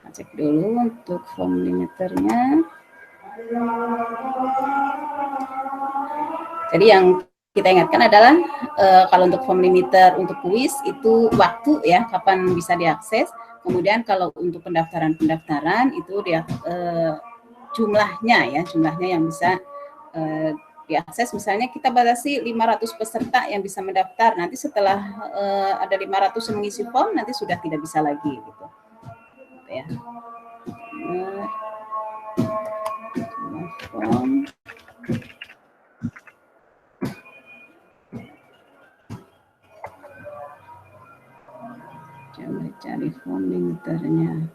Kita cek dulu untuk form limiternya. Jadi yang kita ingatkan adalah kalau untuk form limiter untuk kuis itu waktu ya, kapan bisa diakses. Kemudian kalau untuk pendaftaran itu dia jumlahnya yang bisa diakses. Misalnya kita batasi 500 peserta yang bisa mendaftar. Nanti setelah ada 500 yang mengisi form, nanti sudah tidak bisa lagi gitu. Ya. Form. Coba cari form limiternya.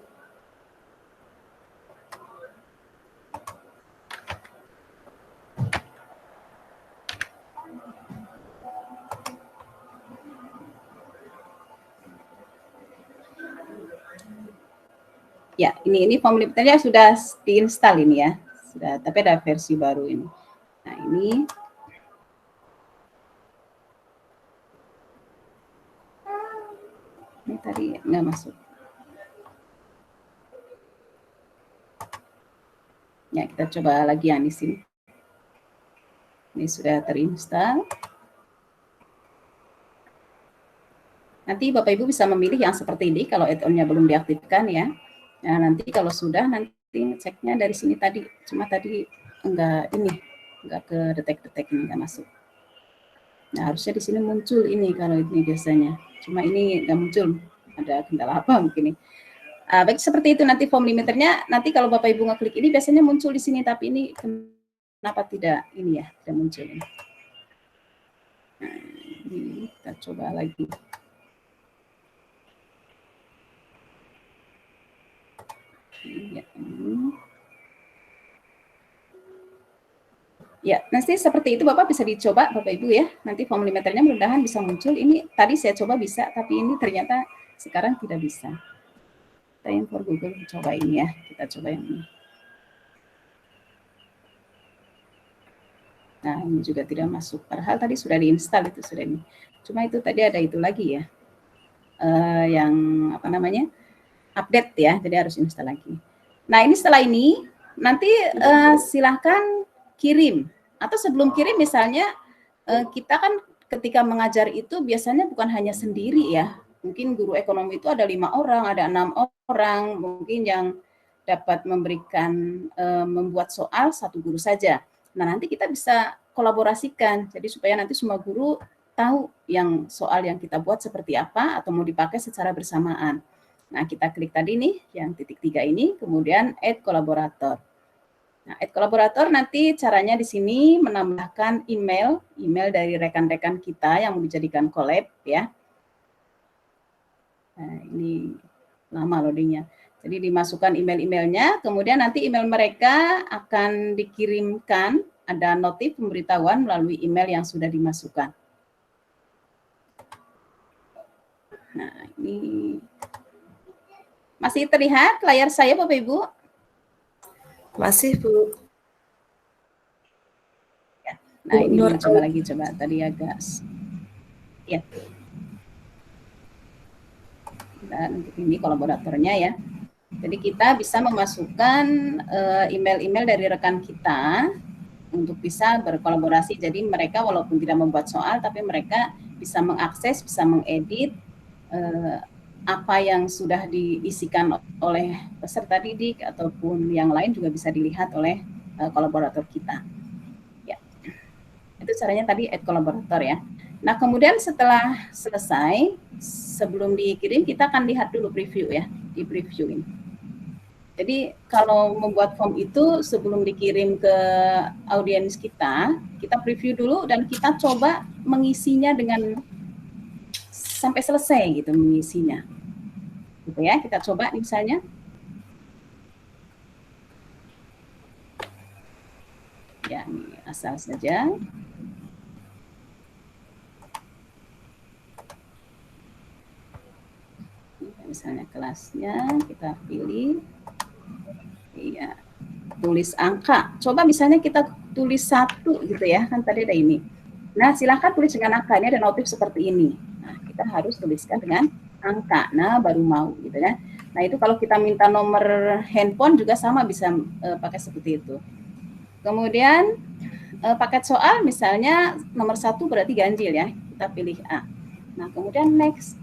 Ya, ini form limiternya sudah diinstal ini ya. Sudah, tapi ada versi baru ini. Nah, ini tadi nggak masuk. Ya, kita coba lagi yang di sini. Ini sudah terinstall. Nanti Bapak Ibu bisa memilih yang seperti ini kalau add-on-nya belum diaktifkan ya. Nah, nanti kalau sudah, nanti ngeceknya dari sini tadi. Cuma tadi enggak ke detek-detek ini, enggak masuk. Nah, harusnya di sini muncul ini kalau ini biasanya. Cuma ini enggak muncul. Ada kendala apa mungkin ini. Baik, seperti itu nanti form limiternya. Nanti kalau Bapak Ibu ngeklik ini biasanya muncul di sini, tapi ini kenapa tidak ini ya, tidak muncul ini. Nah, ini kita coba lagi. Ya, nanti seperti itu Bapak bisa dicoba Bapak Ibu ya. Nanti form limiternya mudah-mudahan bisa muncul. Ini tadi saya coba bisa, tapi ini ternyata sekarang tidak bisa. Kita yang for Google coba ini ya. Kita coba yang ini. Nah, ini juga tidak masuk. Padahal tadi sudah diinstal itu sudah ini. Cuma itu tadi ada itu lagi ya. Yang apa namanya? Update ya. Jadi harus install lagi. Nah, ini setelah ini nanti silahkan kirim. Atau sebelum kirim misalnya kita kan ketika mengajar itu biasanya bukan hanya sendiri ya. Mungkin guru ekonomi itu ada 5 orang, ada 6 orang, mungkin yang dapat memberikan membuat soal satu guru saja. Nah, nanti kita bisa kolaborasikan. Jadi supaya nanti semua guru tahu yang soal yang kita buat seperti apa atau mau dipakai secara bersamaan. Nah, kita klik tadi nih yang titik 3 ini, kemudian add kolaborator. Nah, add kolaborator nanti caranya di sini menambahkan email dari rekan-rekan kita yang mau dijadikan collab ya. Nah, ini lama loadingnya. Jadi dimasukkan email-emailnya, kemudian nanti email mereka akan dikirimkan, ada notif pemberitahuan melalui email yang sudah dimasukkan. Nah, ini masih terlihat layar saya Bapak Ibu? Masih, Bu. Ya. Nah, ini coba lagi, coba tadi agak ya. Dan ini kolaboratornya ya. Jadi kita bisa memasukkan email-email dari rekan kita untuk bisa berkolaborasi. Jadi mereka walaupun tidak membuat soal, tapi mereka bisa mengakses, bisa mengedit apa yang sudah diisikan oleh peserta didik ataupun yang lain juga bisa dilihat oleh kolaborator kita. Ya, itu caranya tadi add kolaborator ya. Nah, kemudian setelah selesai, sebelum dikirim kita akan lihat dulu preview ya, di previewin. Jadi kalau membuat form itu sebelum dikirim ke audiens kita preview dulu dan kita coba mengisinya dengan sampai selesai gitu mengisinya. Gitu ya, kita coba misalnya. Ya, ini asal saja. Misalnya kelasnya kita pilih. Iya. Tulis angka. Coba misalnya kita tulis 1 gitu ya, kan tadi ada ini. Nah, silakan tulis dengan angka. Ini ada notif seperti ini. Nah, kita harus tuliskan dengan angka. Nah, baru mau gitu ya. Nah, itu kalau kita minta nomor handphone juga sama bisa pakai seperti itu. Kemudian paket soal misalnya nomor 1 berarti ganjil ya. Kita pilih A. Nah, kemudian next.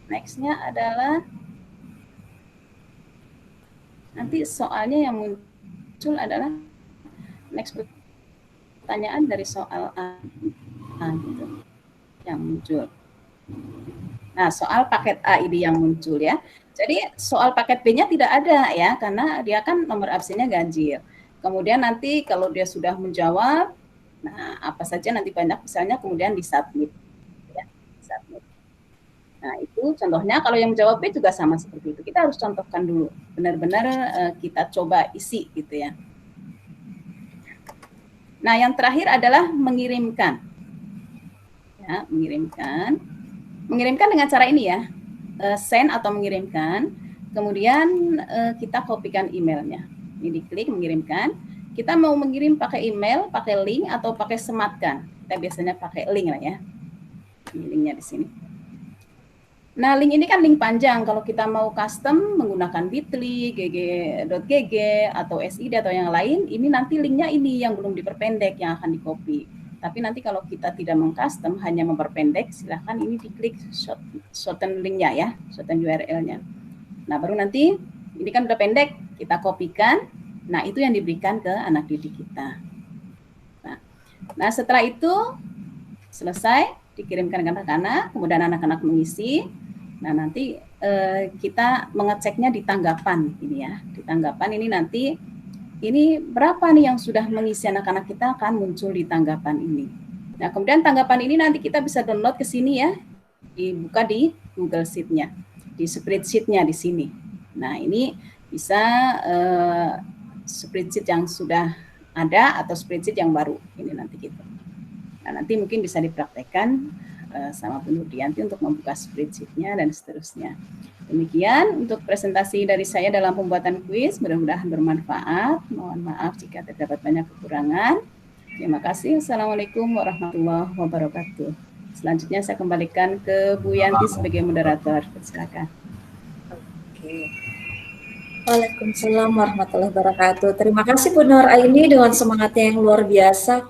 Next-nya adalah nanti soalnya yang muncul adalah next pertanyaan dari soal A gitu yang muncul. Nah, soal paket A ini yang muncul ya. Jadi soal paket B-nya tidak ada ya, karena dia kan nomor absennya ganjil. Kemudian nanti kalau dia sudah menjawab, nah apa saja nanti banyak misalnya kemudian disubmit. Ya, submit. Nah, itu contohnya kalau yang menjawab B juga sama seperti itu. Kita harus contohkan dulu, benar-benar kita coba isi gitu ya. Nah, yang terakhir adalah mengirimkan. Ya, mengirimkan. Mengirimkan dengan cara ini ya, send atau mengirimkan, kemudian kita kopikan emailnya. Ini diklik mengirimkan. Kita mau mengirim pakai email, pakai link, atau pakai sematkan. Kita biasanya pakai link lah ya. Ini linknya di sini. Nah, link ini kan link panjang. Kalau kita mau custom menggunakan bit.ly, gg.gg, atau sid atau yang lain, ini nanti linknya ini yang belum diperpendek yang akan di-copy. Tapi nanti kalau kita tidak mengcustom, hanya memperpendek, silahkan ini diklik shorten linknya ya, shorten URL-nya. Nah, baru nanti Ini kan udah pendek, kita kopikan. Nah, itu yang diberikan ke anak didik kita. Nah, setelah itu selesai, dikirimkan ke anak-anak, kemudian anak-anak mengisi. Nah, nanti kita mengeceknya di tanggapan ini ya. Di tanggapan ini nanti ini berapa nih yang sudah mengisi anak-anak kita akan muncul di tanggapan ini. Nah, kemudian tanggapan ini nanti kita bisa download ke sini ya. Dibuka di Google Sheet-nya, di spreadsheet-nya di sini. Nah, ini bisa spreadsheet yang sudah ada atau spreadsheet yang baru ini nanti gitu. Nah, nanti mungkin bisa dipraktekkan sama Bu Nurdianti untuk membuka spreadsheet-nya dan seterusnya. Demikian untuk presentasi dari saya dalam pembuatan kuis, mudah-mudahan bermanfaat. Mohon maaf jika terdapat banyak kekurangan. Terima kasih. Assalamualaikum warahmatullahi wabarakatuh. Selanjutnya saya kembalikan ke Bu Yanti sebagai moderator. Silakan. Oke. Waalaikumsalam warahmatullahi wabarakatuh. Terima kasih Bu Nur Aini dengan semangatnya yang luar biasa.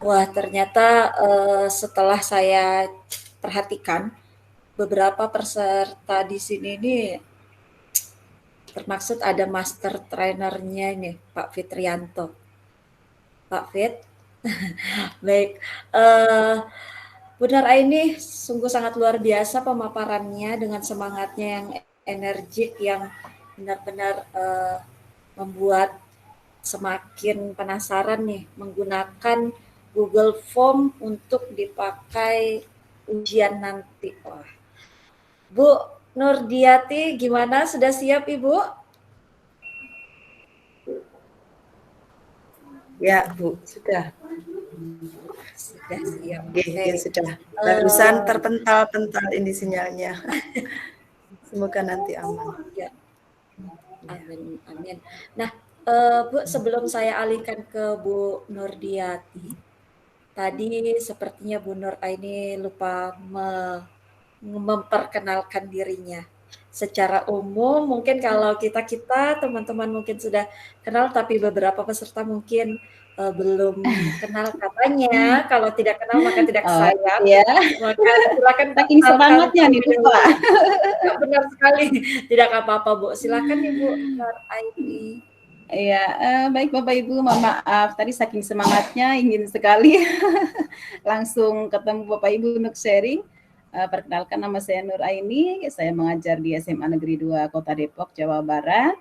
Wah, ternyata setelah saya perhatikan beberapa peserta di sini ini termaksud ada master trainernya ini Pak Fitrianto. Pak Fit, baik. Bu Nur Aini sungguh sangat luar biasa pemaparannya dengan semangatnya yang energik yang benar-benar membuat semakin penasaran nih menggunakan Google Form untuk dipakai ujian nanti. Wah. Bu Nurdiati gimana? Sudah siap Ibu? Ya Bu, sudah. Sudah siap. Ya, sudah. Barusan terpental-pental ini sinyalnya. Semoga nanti aman. Ya. Amin, amin. Nah, Bu, sebelum saya alihkan ke Bu Nurdiati, tadi sepertinya Bu Nur Aini lupa memperkenalkan dirinya. Secara umum, mungkin kalau kita teman-teman mungkin sudah kenal, tapi beberapa peserta mungkin belum kenal katanya. Kalau tidak kenal maka tidak sayang. Ya. Maka silakan saking semangatnya nih Pak. Benar sekali. Tidak apa-apa Bu. Silakan Ibu Nur Aini. Iya, baik Bapak Ibu, mohon maaf tadi saking semangatnya ingin sekali langsung ketemu Bapak Ibu untuk sharing. Perkenalkan nama saya Nur Aini, saya mengajar di SMA Negeri 2 Kota Depok, Jawa Barat.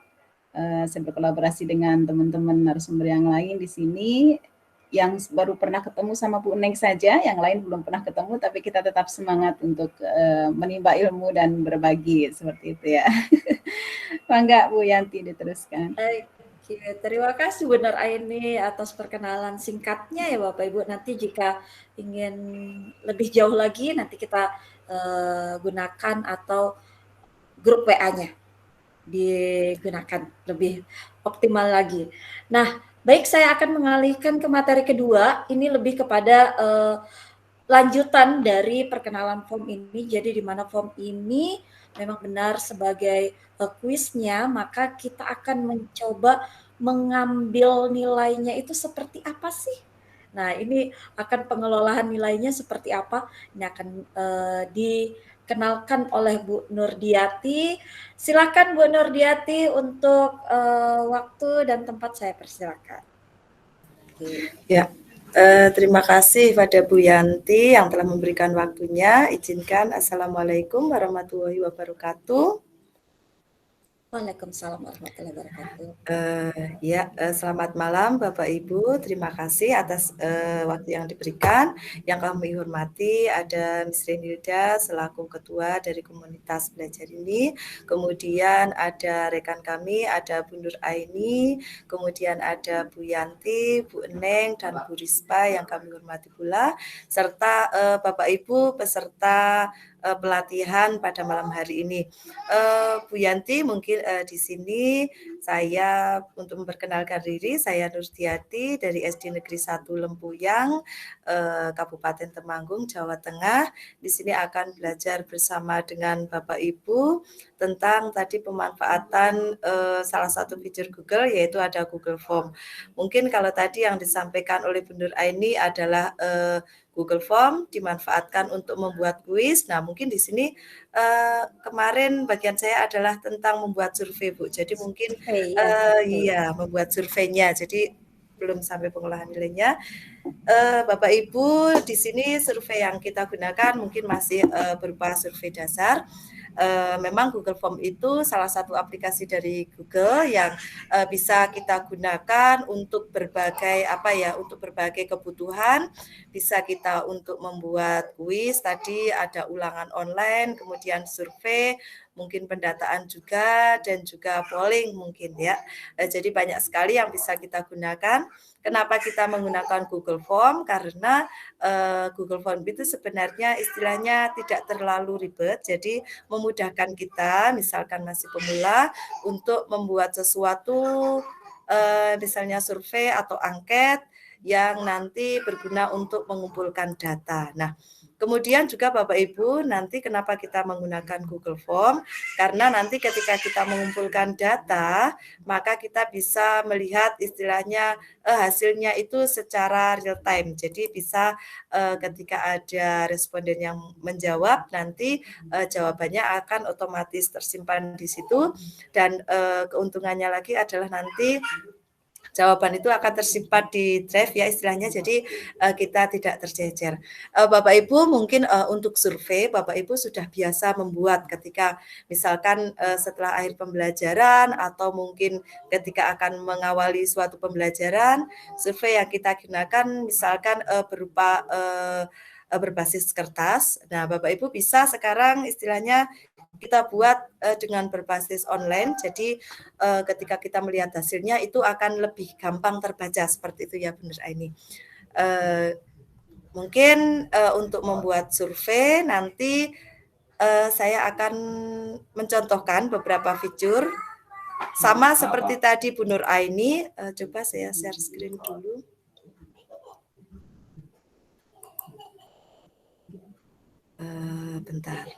Saya berkolaborasi dengan teman-teman narasumber yang lain di sini. Yang baru pernah ketemu sama Bu Neng saja, yang lain belum pernah ketemu, tapi kita tetap semangat untuk menimba ilmu dan berbagi seperti itu ya. Mangga Bu Yanti diteruskan. Baik. Terima kasih Bu Nur Aini atas perkenalan singkatnya ya Bapak Ibu. Nanti jika ingin lebih jauh lagi nanti kita gunakan atau grup WA-nya digunakan lebih optimal lagi. Nah, baik saya akan mengalihkan ke materi kedua. Ini lebih kepada lanjutan dari perkenalan form ini. Jadi di mana form ini memang benar sebagai kuisnya, maka kita akan mencoba mengambil nilainya itu seperti apa sih? Nah, ini akan pengelolaan nilainya seperti apa? Ini akan dikenalkan oleh Bu Nurdiati. Silakan Bu Nurdiati untuk waktu dan tempat saya persilakan. Ya. Terima kasih pada Bu Yanti yang telah memberikan waktunya. Izinkan Assalamualaikum warahmatullahi wabarakatuh. Waalaikumsalam warahmatullahi wabarakatuh. Selamat malam Bapak Ibu. Terima kasih atas waktu yang diberikan. Yang kami hormati ada Miss Renilda selaku ketua dari komunitas belajar ini. Kemudian ada rekan kami, ada Bu Nur Aini, kemudian ada Bu Yanti, Bu Eneng, dan Bu Rispa yang kami hormati pula, serta Bapak Ibu peserta pelatihan pada malam hari ini. Bu Yanti mungkin di sini saya untuk memperkenalkan diri, saya Nurdiati dari SD Negeri 1 Lempuyang, Kabupaten Temanggung, Jawa Tengah. Di sini akan belajar bersama dengan Bapak Ibu tentang tadi pemanfaatan salah satu fitur Google, yaitu ada Google Form. Mungkin kalau tadi yang disampaikan oleh Bu Nur Aini adalah Google Form dimanfaatkan untuk membuat kuis. Nah, mungkin di sini kemarin bagian saya adalah tentang membuat survei, Bu. Jadi mungkin iya, membuat surveinya. Jadi belum sampai pengolahan nilainya. Bapak Ibu, di sini survei yang kita gunakan mungkin masih berupa survei dasar. Memang Google Form itu salah satu aplikasi dari Google yang bisa kita gunakan untuk berbagai untuk berbagai kebutuhan. Bisa kita untuk membuat kuis, tadi ada ulangan online, kemudian survei, mungkin pendataan juga, dan juga polling mungkin ya. Jadi banyak sekali yang bisa kita gunakan. Kenapa kita menggunakan Google Form? Karena Google Form itu sebenarnya istilahnya tidak terlalu ribet, jadi memudahkan kita, misalkan masih pemula, untuk membuat sesuatu, misalnya survei atau angket yang nanti berguna untuk mengumpulkan data. Nah, kemudian juga Bapak Ibu, nanti kenapa kita menggunakan Google Form? Karena nanti ketika kita mengumpulkan data, maka kita bisa melihat istilahnya hasilnya itu secara real time. Jadi bisa ketika ada responden yang menjawab, nanti jawabannya akan otomatis tersimpan di situ, dan keuntungannya lagi adalah nanti jawaban itu akan tersimpan di drive ya istilahnya, jadi kita tidak tercecer. Bapak Ibu mungkin untuk survei, Bapak Ibu sudah biasa membuat ketika misalkan setelah akhir pembelajaran atau mungkin ketika akan mengawali suatu pembelajaran, survei yang kita gunakan misalkan berupa berbasis kertas. Nah, Bapak Ibu bisa sekarang istilahnya kita buat dengan berbasis online, jadi ketika kita melihat hasilnya itu akan lebih gampang terbaca, seperti itu ya Bunda Aini. Mungkin untuk membuat survei nanti saya akan mencontohkan beberapa fitur, sama seperti tadi Bu Nur Aini. Coba saya share screen dulu. Bentar.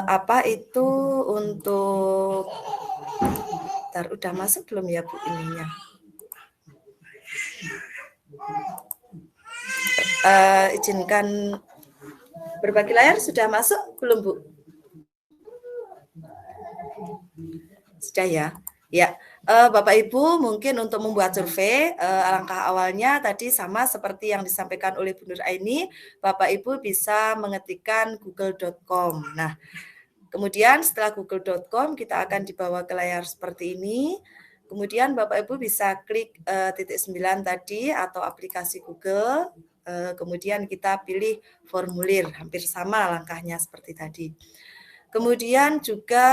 Apa itu untuk udah masuk belum ya Bu ininya? Izinkan berbagi layar, sudah masuk belum Bu? Sudah ya? Ya, Bapak Ibu mungkin untuk membuat survei, langkah awalnya tadi sama seperti yang disampaikan oleh Bu Nur Aini, Bapak Ibu bisa mengetikkan google.com. Nah, kemudian setelah google.com kita akan dibawa ke layar seperti ini. Kemudian Bapak Ibu bisa klik titik 9 tadi atau aplikasi Google. Kemudian kita pilih formulir, hampir sama langkahnya seperti tadi. Kemudian juga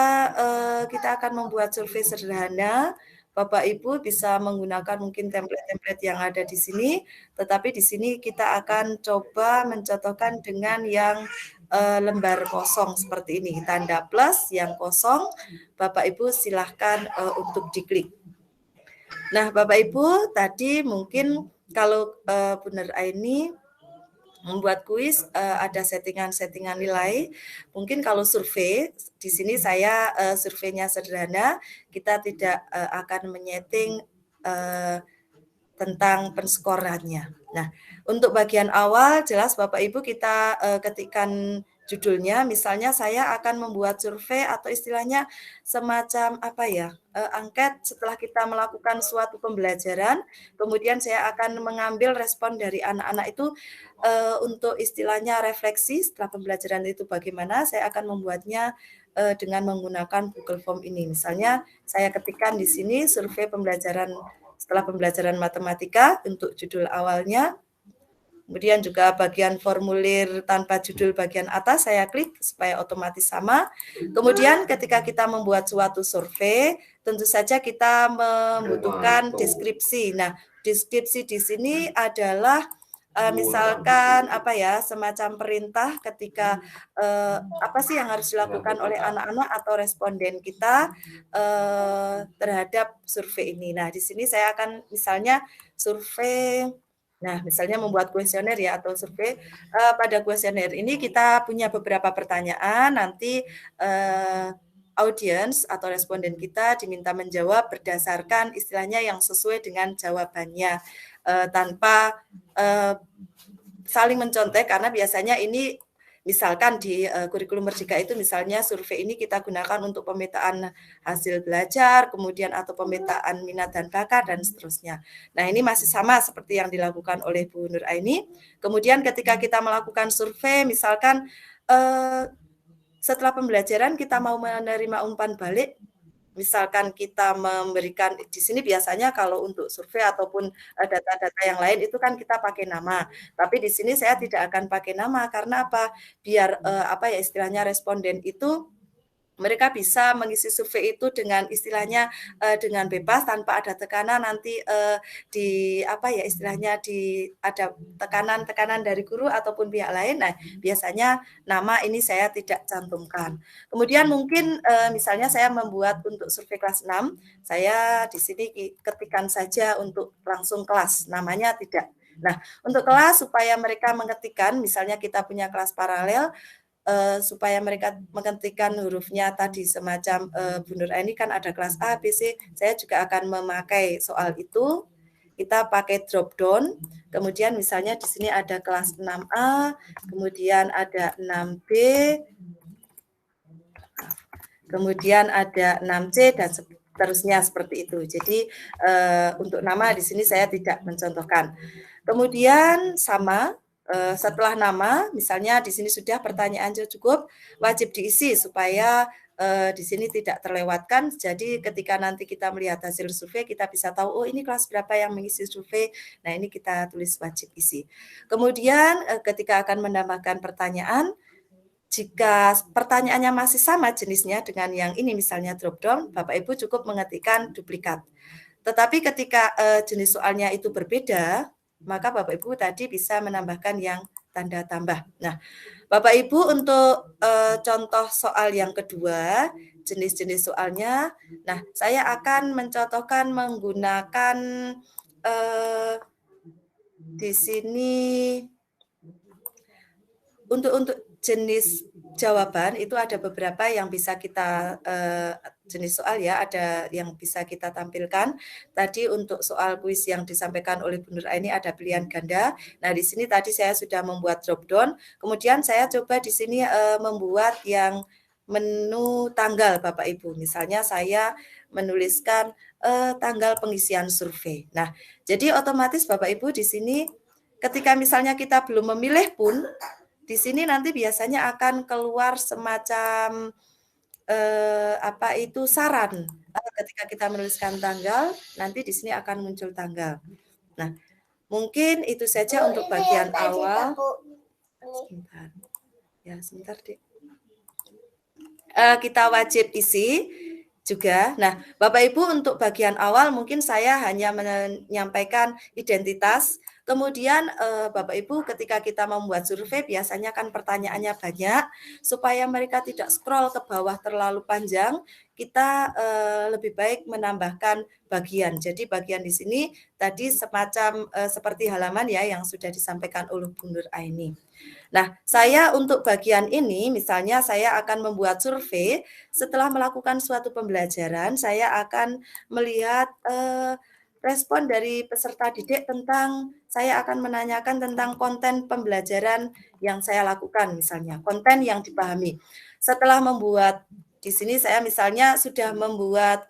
kita akan membuat survei sederhana. Bapak Ibu bisa menggunakan mungkin template-template yang ada di sini, tetapi di sini kita akan coba mencontohkan dengan yang lembar kosong seperti ini, tanda plus yang kosong. Bapak Ibu silahkan untuk diklik. Nah, Bapak Ibu tadi mungkin kalau Bunda Aini membuat kuis ada settingan-settingan nilai. Mungkin kalau survei di sini saya surveinya sederhana, kita tidak akan menyeting tentang penskorannya. Nah, untuk bagian awal jelas Bapak Ibu kita ketikkan judulnya, misalnya saya akan membuat survei atau istilahnya semacam angket setelah kita melakukan suatu pembelajaran, kemudian saya akan mengambil respon dari anak-anak itu untuk istilahnya refleksi setelah pembelajaran itu bagaimana, saya akan membuatnya dengan menggunakan Google Form ini. Misalnya saya ketikkan di sini survei pembelajaran setelah pembelajaran matematika untuk judul awalnya. Kemudian juga bagian formulir tanpa judul bagian atas saya klik supaya otomatis sama. Kemudian ketika kita membuat suatu survei, tentu saja kita membutuhkan deskripsi. Nah, deskripsi di sini adalah misalkan semacam perintah ketika apa sih yang harus dilakukan oleh anak-anak atau responden kita terhadap survei ini. Nah, di sini saya akan misalnya survei. Nah, misalnya membuat kuesioner ya atau survei. Pada kuesioner ini kita punya beberapa pertanyaan. Nanti audiens atau responden kita diminta menjawab berdasarkan istilahnya yang sesuai dengan jawabannya, tanpa saling mencontek, karena biasanya ini misalkan di kurikulum Merdeka itu misalnya survei ini kita gunakan untuk pemetaan hasil belajar, kemudian atau pemetaan minat dan bakat dan seterusnya. Nah, ini masih sama seperti yang dilakukan oleh Bu Nur Aini. Kemudian ketika kita melakukan survei, misalkan setelah pembelajaran kita mau menerima umpan balik, misalkan kita memberikan di sini biasanya kalau untuk survei ataupun data-data yang lain itu kan kita pakai nama. Tapi di sini saya tidak akan pakai nama karena apa? Biar apa ya istilahnya responden itu mereka bisa mengisi survei itu dengan istilahnya dengan bebas tanpa ada tekanan nanti di apa ya istilahnya ada tekanan dari guru ataupun pihak lain. Nah, biasanya nama ini saya tidak cantumkan. Kemudian mungkin misalnya saya membuat untuk survei kelas 6, saya di sini ketikkan saja untuk langsung kelas, namanya tidak. Nah, untuk kelas supaya mereka mengetikkan, misalnya kita punya kelas paralel, supaya mereka mengetikkan hurufnya tadi semacam Bu Nur Aini kan ada kelas A, B, C. Saya juga akan memakai soal itu. Kita pakai drop down. Kemudian misalnya di sini ada kelas 6A, kemudian ada 6B, kemudian ada 6C dan seterusnya seperti itu. Jadi untuk nama di sini saya tidak mencontohkan. Kemudian sama setelah nama, misalnya di sini sudah pertanyaan cukup, wajib diisi supaya di sini tidak terlewatkan. Jadi ketika nanti kita melihat hasil survei, kita bisa tahu, oh ini kelas berapa yang mengisi survei. Nah ini kita tulis wajib isi. Kemudian ketika akan menambahkan pertanyaan, jika pertanyaannya masih sama jenisnya dengan yang ini, misalnya drop down, Bapak Ibu cukup mengetikkan duplikat. Tetapi ketika jenis soalnya itu berbeda, maka Bapak Ibu tadi bisa menambahkan yang tanda tambah. Nah, Bapak Ibu untuk contoh soal yang kedua, jenis-jenis soalnya, nah saya akan mencontohkan menggunakan di sini untuk jenis jawaban itu ada beberapa yang bisa kita jenis soal ya, ada yang bisa kita tampilkan. Tadi untuk soal kuis yang disampaikan oleh Bu Nur Aini ada pilihan ganda. Nah, di sini tadi saya sudah membuat drop down. Kemudian saya coba di sini membuat yang menu tanggal Bapak Ibu. Misalnya saya menuliskan tanggal pengisian survei. Nah, jadi otomatis Bapak Ibu di sini ketika misalnya kita belum memilih pun di sini nanti biasanya akan keluar semacam apa itu saran. Ketika kita menuliskan tanggal, nanti di sini akan muncul tanggal. Nah, mungkin itu saja untuk bagian awal. Sebentar. Ya, sebentar, Dek. Kita wajib isi juga. Nah, Bapak Ibu untuk bagian awal mungkin saya hanya menyampaikan identitas. Kemudian Bapak Ibu ketika kita membuat survei biasanya kan pertanyaannya banyak, supaya mereka tidak scroll ke bawah terlalu panjang, kita lebih baik menambahkan bagian. Jadi bagian di sini tadi semacam seperti halaman ya yang sudah disampaikan oleh Bu Nur Aini. Nah, saya untuk bagian ini misalnya saya akan membuat survei setelah melakukan suatu pembelajaran, saya akan melihat respon dari peserta didik tentang, saya akan menanyakan tentang konten pembelajaran yang saya lakukan misalnya, konten yang dipahami. Setelah membuat, di sini saya misalnya sudah membuat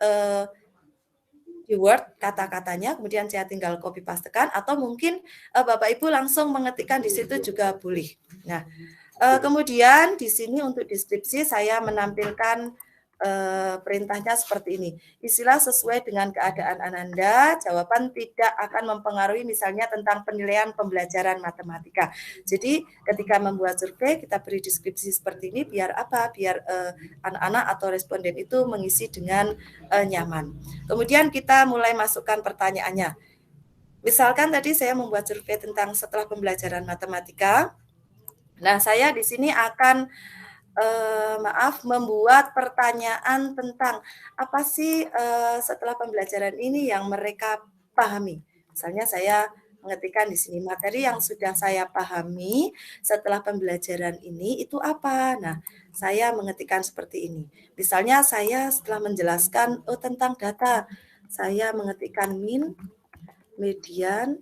di Word kata-katanya, kemudian saya tinggal copy pastekan, atau mungkin Bapak Ibu langsung mengetikkan di situ juga boleh. Nah, kemudian di sini untuk deskripsi saya menampilkan perintahnya seperti ini. Isilah sesuai dengan keadaan Ananda, jawaban tidak akan mempengaruhi misalnya tentang penilaian pembelajaran matematika. Jadi ketika membuat survei kita beri deskripsi seperti ini biar apa? Biar anak-anak atau responden itu mengisi dengan nyaman. Kemudian kita mulai masukkan pertanyaannya. Misalkan tadi saya membuat survei tentang setelah pembelajaran matematika. Nah, saya di sini akan membuat pertanyaan tentang apa sih setelah pembelajaran ini yang mereka pahami. Misalnya saya mengetikkan di sini materi yang sudah saya pahami setelah pembelajaran ini itu apa. Nah, saya mengetikkan seperti ini. Misalnya saya setelah menjelaskan tentang data, saya mengetikkan min, median,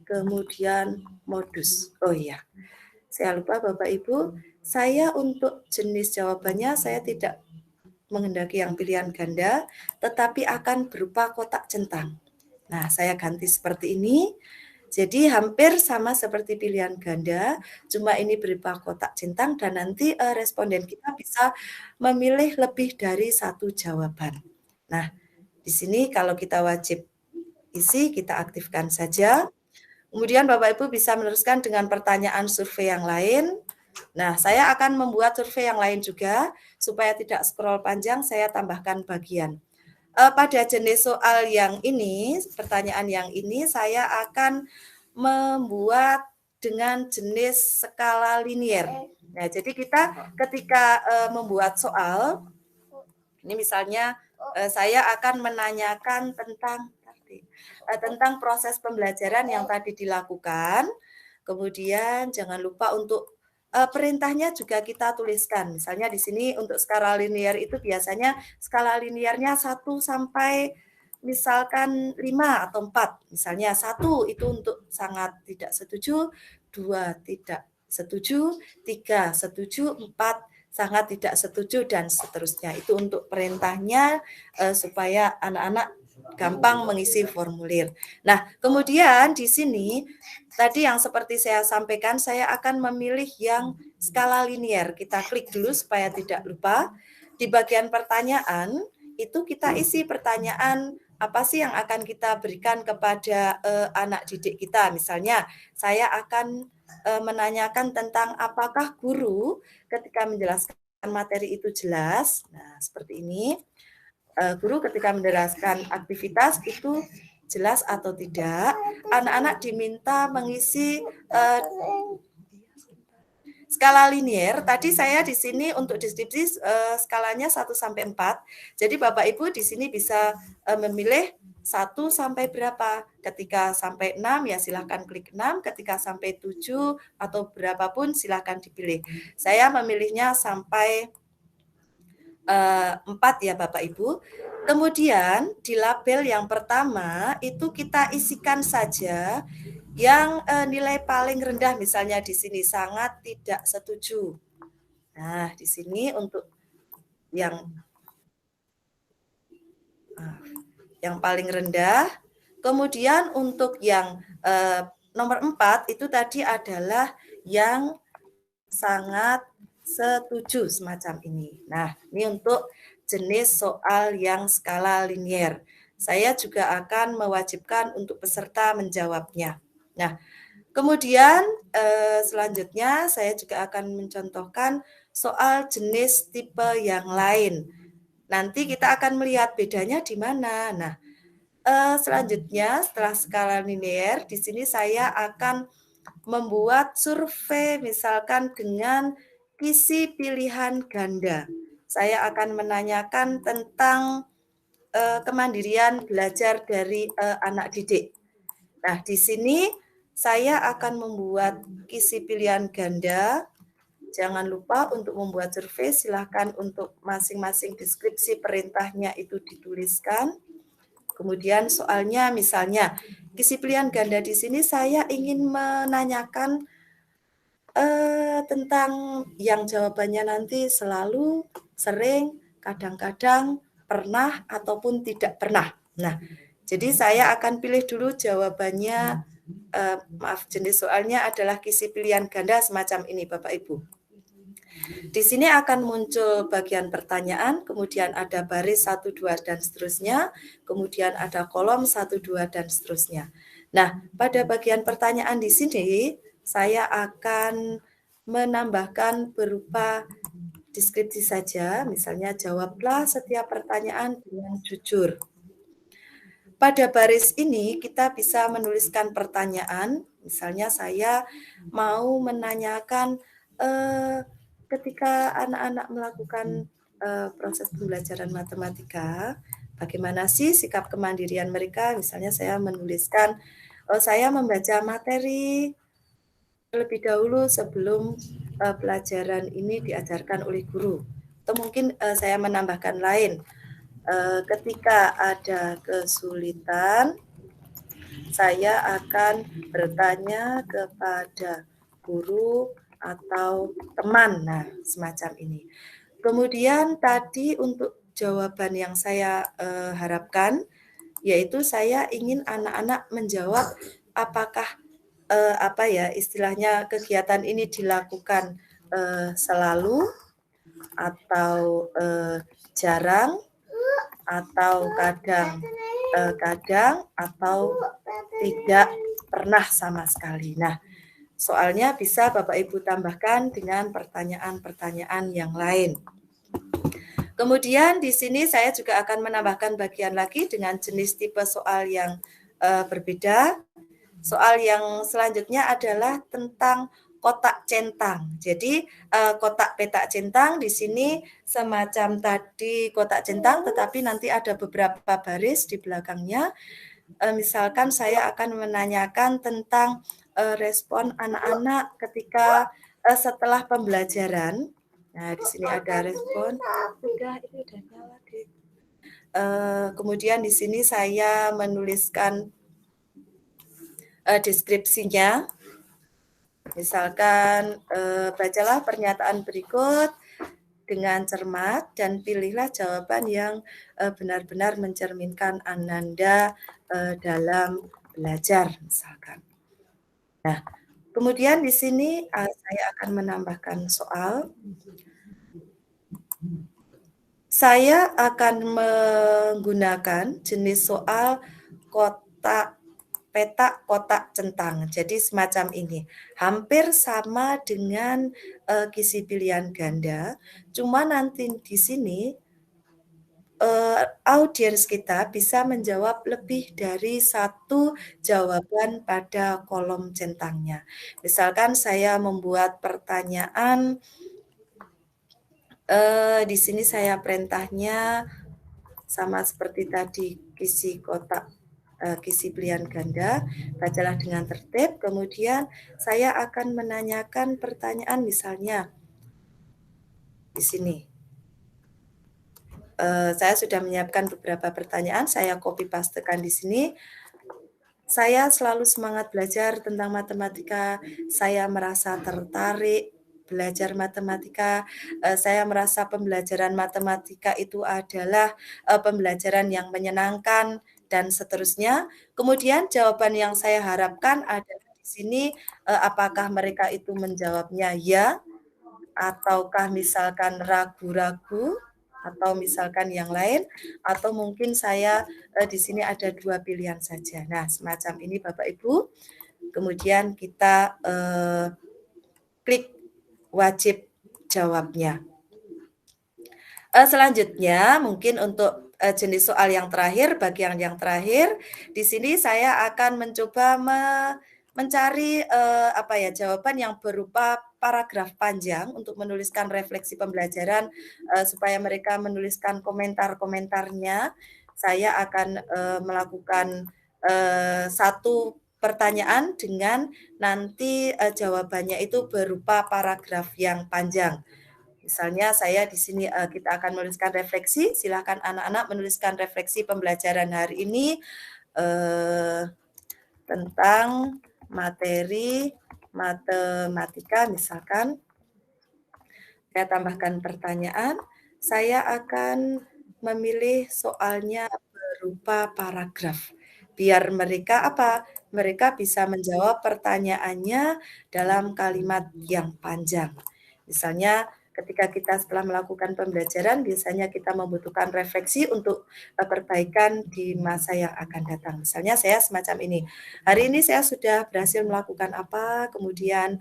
kemudian modus. Oh iya, saya lupa Bapak Ibu, saya untuk jenis jawabannya saya tidak menghendaki yang pilihan ganda, tetapi akan berupa kotak centang. Nah, saya ganti seperti ini. Jadi hampir sama seperti pilihan ganda, cuma ini berupa kotak centang dan nanti responden kita bisa memilih lebih dari satu jawaban. Nah, di sini kalau kita wajib isi, kita aktifkan saja. Kemudian Bapak Ibu bisa meneruskan dengan pertanyaan survei yang lain. Nah, saya akan membuat survei yang lain juga, supaya tidak scroll panjang, saya tambahkan bagian. Pada jenis soal yang ini, pertanyaan yang ini, saya akan membuat dengan jenis skala linier. Nah, jadi kita ketika membuat soal, ini misalnya saya akan menanyakan tentang proses pembelajaran yang tadi dilakukan. Kemudian jangan lupa untuk perintahnya juga kita tuliskan. Misalnya di sini untuk skala linear itu biasanya skala linearnya 1 sampai misalkan 5 atau 4. Misalnya 1 itu untuk sangat tidak setuju, 2 tidak setuju, 3 setuju, 4 sangat tidak setuju, dan seterusnya. Itu untuk perintahnya supaya anak-anak gampang mengisi formulir. Nah, kemudian di sini tadi yang seperti saya sampaikan, saya akan memilih yang skala linier. Kita klik dulu supaya tidak lupa. Di bagian pertanyaan, itu kita isi pertanyaan apa sih yang akan kita berikan kepada anak didik kita. Misalnya, saya akan menanyakan tentang apakah guru ketika menjelaskan materi itu jelas. Nah, seperti ini. Guru ketika menjelaskan aktivitas itu jelas atau tidak. Anak-anak diminta mengisi skala linier. Tadi saya di sini untuk deskripsi skalanya 1 sampai 4. Jadi Bapak Ibu di sini bisa memilih 1 sampai berapa. Ketika sampai 6 ya silahkan klik 6, ketika sampai 7 atau berapapun silahkan dipilih. Saya memilihnya sampai 4 ya Bapak Ibu. Kemudian di label yang pertama itu kita isikan saja yang nilai paling rendah, misalnya di sini sangat tidak setuju. Nah, di sini untuk yang paling rendah. Kemudian untuk yang nomor 4 itu tadi adalah yang sangat setuju, semacam ini. Nah, ini untuk jenis soal yang skala linier. Saya juga akan mewajibkan untuk peserta menjawabnya. Nah, kemudian selanjutnya saya juga akan mencontohkan soal jenis tipe yang lain. Nanti kita akan melihat bedanya di mana. Nah, selanjutnya setelah skala linier, di sini saya akan membuat survei misalkan dengan isi pilihan ganda. Saya akan menanyakan tentang kemandirian belajar dari anak didik. Nah, di sini saya akan membuat isi pilihan ganda. Jangan lupa untuk membuat survei, silakan untuk masing-masing deskripsi perintahnya itu dituliskan. Kemudian soalnya misalnya isi pilihan ganda di sini saya ingin menanyakan tentang yang jawabannya nanti selalu, sering, kadang-kadang, pernah, ataupun tidak pernah. Nah, jadi saya akan pilih dulu jawabannya, jenis soalnya adalah isi pilihan ganda semacam ini Bapak Ibu. Di sini akan muncul bagian pertanyaan, kemudian ada baris 1, 2, dan seterusnya, kemudian ada kolom 1, 2, dan seterusnya. Nah, pada bagian pertanyaan di sini, saya akan menambahkan berupa deskripsi saja, misalnya jawablah setiap pertanyaan dengan jujur. Pada baris ini kita bisa menuliskan pertanyaan, misalnya saya mau menanyakan ketika anak-anak melakukan proses pembelajaran matematika, bagaimana sih sikap kemandirian mereka? Misalnya saya menuliskan saya membaca materi terlebih dahulu sebelum pelajaran ini diajarkan oleh guru. Atau mungkin saya menambahkan lain, ketika ada kesulitan, saya akan bertanya kepada guru atau teman, nah semacam ini. Kemudian tadi untuk jawaban yang saya harapkan, yaitu saya ingin anak-anak menjawab apakah apa ya istilahnya kegiatan ini dilakukan selalu atau jarang atau kadang atau tidak pernah sama sekali. Nah, soalnya bisa Bapak Ibu tambahkan dengan pertanyaan-pertanyaan yang lain. Kemudian di sini saya juga akan menambahkan bagian lagi dengan jenis tipe soal yang berbeda. Soal yang selanjutnya adalah tentang kotak centang. Jadi kotak petak centang di sini semacam tadi kotak centang, tetapi nanti ada beberapa baris di belakangnya. Misalkan saya akan menanyakan tentang respon anak-anak ketika setelah pembelajaran. Nah, di sini ada respon. Udah, ini udah nyala, Dek. Kemudian di sini saya menuliskan deskripsinya. Misalkan bacalah pernyataan berikut dengan cermat dan pilihlah jawaban yang benar-benar mencerminkan Ananda dalam belajar, misalkan. Nah, kemudian di sini saya akan menambahkan soal. Saya akan menggunakan jenis soal petak kotak centang. Jadi semacam ini. Hampir sama dengan kisi pilihan ganda, cuma nanti di sini audiens kita bisa menjawab lebih dari satu jawaban pada kolom centangnya. Misalkan saya membuat pertanyaan, di sini saya perintahnya sama seperti tadi kisi kotak, kisi pilihan ganda, bacalah dengan tertib, kemudian saya akan menanyakan pertanyaan misalnya di sini. Saya sudah menyiapkan beberapa pertanyaan, saya copy pastekan di sini. Saya selalu semangat belajar tentang matematika, saya merasa tertarik belajar matematika, saya merasa pembelajaran matematika itu adalah pembelajaran yang menyenangkan, dan seterusnya. Kemudian jawaban yang saya harapkan adalah di sini apakah mereka itu menjawabnya ya, ataukah misalkan ragu-ragu, atau misalkan yang lain, atau mungkin saya di sini ada dua pilihan saja. Nah, semacam ini Bapak Ibu. Kemudian kita klik wajib jawabnya. Selanjutnya mungkin untuk jenis soal yang terakhir, bagian yang terakhir, di sini saya akan mencoba mencari jawaban yang berupa paragraf panjang untuk menuliskan refleksi pembelajaran supaya mereka menuliskan komentar-komentarnya. Saya akan melakukan satu pertanyaan dengan nanti jawabannya itu berupa paragraf yang panjang. Misalnya saya di sini kita akan menuliskan refleksi. Silakan anak-anak menuliskan refleksi pembelajaran hari ini tentang materi matematika misalkan. Saya tambahkan pertanyaan. Saya akan memilih soalnya berupa paragraf. Biar mereka mereka bisa menjawab pertanyaannya dalam kalimat yang panjang. Misalnya ketika kita setelah melakukan pembelajaran, biasanya kita membutuhkan refleksi untuk perbaikan di masa yang akan datang. Misalnya saya semacam ini, hari ini saya sudah berhasil melakukan apa, kemudian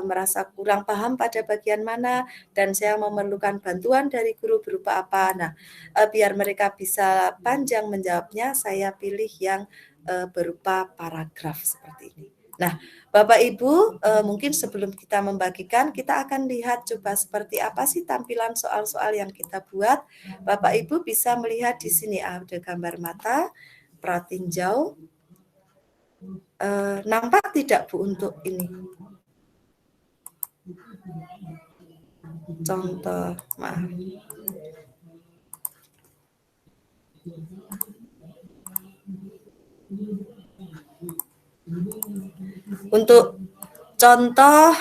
merasa kurang paham pada bagian mana, dan saya memerlukan bantuan dari guru berupa apa. Nah, biar mereka bisa panjang menjawabnya, saya pilih yang berupa paragraf seperti ini. Nah, Bapak Ibu, mungkin sebelum kita membagikan, kita akan lihat coba seperti apa sih tampilan soal-soal yang kita buat. Bapak Ibu bisa melihat di sini ada gambar mata, pratinjau, Nampak tidak Bu untuk ini? Contoh, maaf. Untuk contoh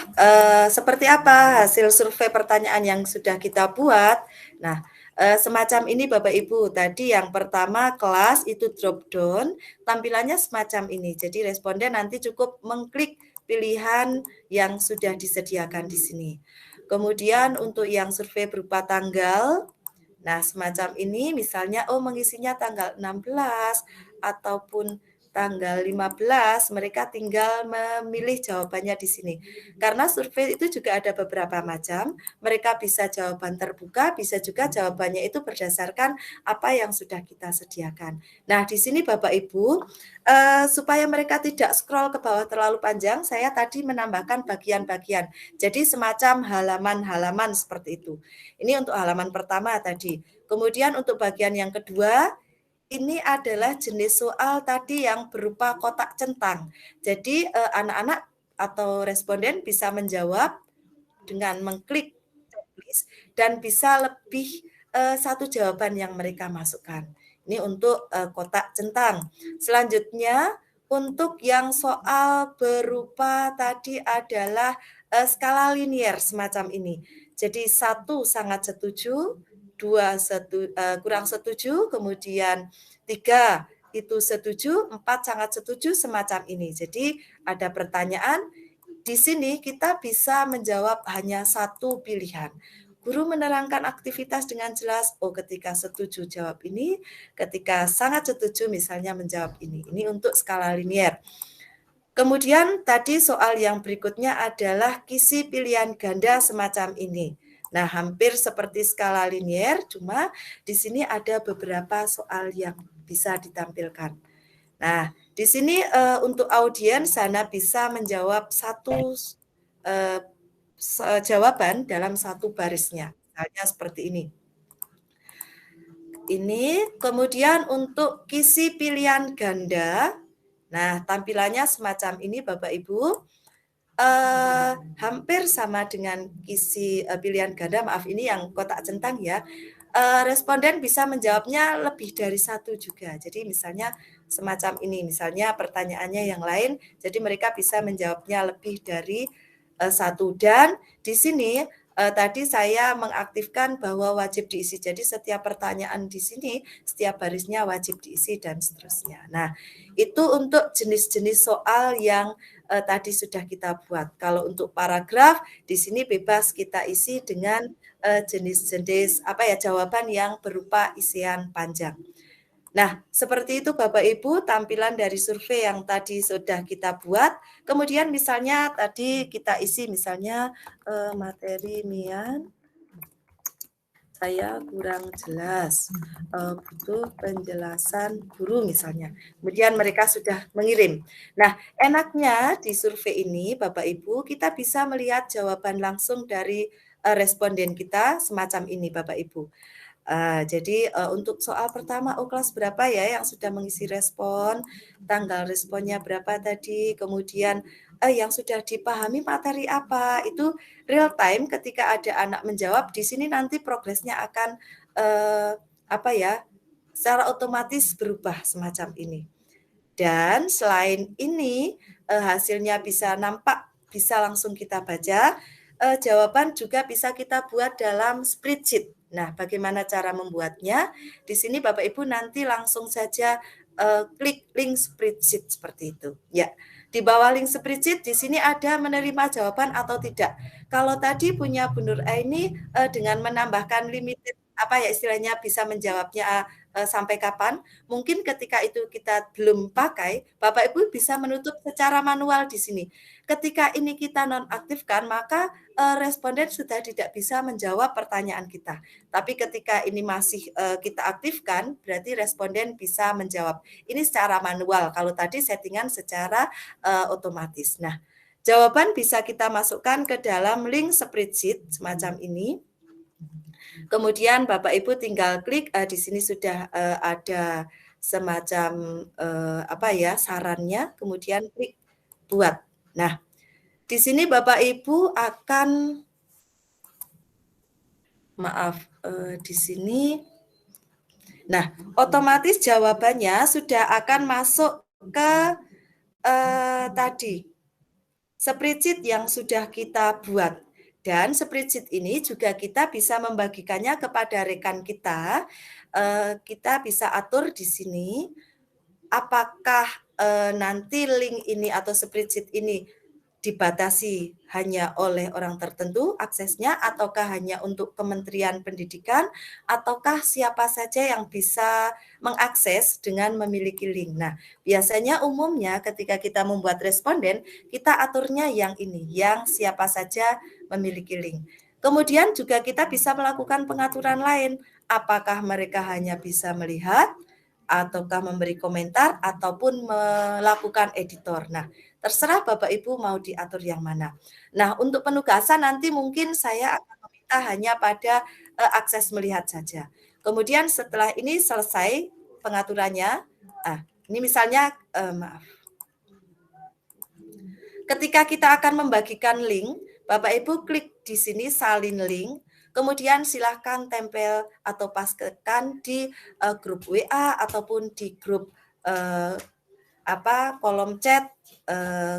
seperti apa hasil survei pertanyaan yang sudah kita buat. Nah, semacam ini Bapak Ibu. Tadi yang pertama kelas itu drop down, tampilannya semacam ini. Jadi responden nanti cukup mengklik pilihan yang sudah disediakan di sini. Kemudian untuk yang survei berupa tanggal, nah semacam ini misalnya mengisinya tanggal 16 ataupun tanggal 15, mereka tinggal memilih jawabannya di sini. Karena survei itu juga ada beberapa macam, mereka bisa jawaban terbuka, bisa juga jawabannya itu berdasarkan apa yang sudah kita sediakan. Nah, di sini Bapak Ibu, supaya mereka tidak scroll ke bawah terlalu panjang, saya tadi menambahkan bagian-bagian. Jadi semacam halaman-halaman seperti itu. Ini untuk halaman pertama tadi. Kemudian untuk bagian yang kedua, ini adalah jenis soal tadi yang berupa kotak centang. Jadi anak-anak atau responden bisa menjawab dengan mengklik checklist dan bisa lebih satu jawaban yang mereka masukkan. Ini untuk kotak centang. Selanjutnya untuk yang soal berupa tadi adalah skala linier semacam ini. Jadi 1 sangat setuju, 2 kurang setuju, kemudian 3 itu setuju, 4 sangat setuju, semacam ini. Jadi ada pertanyaan, di sini kita bisa menjawab hanya satu pilihan. Guru menerangkan aktivitas dengan jelas, ketika setuju jawab ini, ketika sangat setuju misalnya menjawab ini. Ini untuk skala linier. Kemudian tadi soal yang berikutnya adalah kisi pilihan ganda semacam ini. Nah, hampir seperti skala linier, cuma di sini ada beberapa soal yang bisa ditampilkan. Nah, di sini untuk audiens sana bisa menjawab satu jawaban dalam satu barisnya. Misalnya seperti ini. Ini kemudian untuk kisi pilihan ganda. Nah, tampilannya semacam ini Bapak Ibu. Hampir sama dengan kisi pilihan ganda, maaf ini yang kotak centang ya. Responden bisa menjawabnya lebih dari satu juga. Jadi misalnya semacam ini, misalnya pertanyaannya yang lain, jadi mereka bisa menjawabnya lebih dari satu. Dan di sini tadi saya mengaktifkan bahwa wajib diisi. Jadi setiap pertanyaan di sini, setiap barisnya wajib diisi dan seterusnya. Nah, itu untuk jenis-jenis soal yang tadi sudah kita buat. Kalau untuk paragraf, di sini bebas kita isi dengan jenis-jenis jawaban yang berupa isian panjang. Nah, seperti itu Bapak Ibu tampilan dari survei yang tadi sudah kita buat. Kemudian misalnya tadi kita isi misalnya materi Mian, saya kurang jelas, butuh penjelasan guru misalnya. Kemudian mereka sudah mengirim. Nah, enaknya di survei ini Bapak Ibu kita bisa melihat jawaban langsung dari responden kita semacam ini Bapak Ibu. Jadi untuk soal pertama, kelas berapa ya yang sudah mengisi respon, tanggal responnya berapa tadi, kemudian yang sudah dipahami materi apa, itu real time ketika ada anak menjawab, di sini nanti progresnya akan secara otomatis berubah semacam ini. Dan selain ini hasilnya bisa nampak, bisa langsung kita baca, jawaban juga bisa kita buat dalam spreadsheet. Nah, bagaimana cara membuatnya? Di sini Bapak Ibu nanti langsung saja klik link spreadsheet seperti itu. Ya, di bawah link spreadsheet di sini ada menerima jawaban atau tidak. Kalau tadi punya Bu Nur Aini dengan menambahkan limited istilahnya bisa menjawabnya sampai kapan, mungkin ketika itu kita belum pakai, Bapak Ibu bisa menutup secara manual di sini. Ketika ini kita nonaktifkan, maka responden sudah tidak bisa menjawab pertanyaan kita. Tapi ketika ini masih kita aktifkan, berarti responden bisa menjawab. Ini secara manual, kalau tadi settingan secara otomatis. Nah, jawaban bisa kita masukkan ke dalam link spreadsheet semacam ini. Kemudian Bapak Ibu tinggal klik, di sini sudah ada semacam sarannya, kemudian klik buat. Nah, di sini Bapak Ibu akan di sini. Nah, otomatis jawabannya sudah akan masuk ke tadi spreadsheet yang sudah kita buat. Dan spreadsheet ini juga kita bisa membagikannya kepada rekan kita. Kita bisa atur di sini apakah nanti link ini atau spreadsheet ini dibatasi hanya oleh orang tertentu aksesnya, ataukah hanya untuk Kementerian Pendidikan, ataukah siapa saja yang bisa mengakses dengan memiliki link. Nah, biasanya umumnya ketika kita membuat responden, kita aturnya yang ini, yang siapa saja memiliki link. Kemudian juga kita bisa melakukan pengaturan lain, apakah mereka hanya bisa melihat, ataukah memberi komentar, ataupun melakukan editor. Nah, terserah Bapak Ibu mau diatur yang mana. Nah, untuk penugasan nanti mungkin saya akan meminta hanya pada akses melihat saja. Kemudian setelah ini selesai pengaturannya, ini misalnya, ketika kita akan membagikan link, Bapak Ibu klik di sini salin link, kemudian silahkan tempel atau pastekan di grup WA ataupun di grup kolom chat,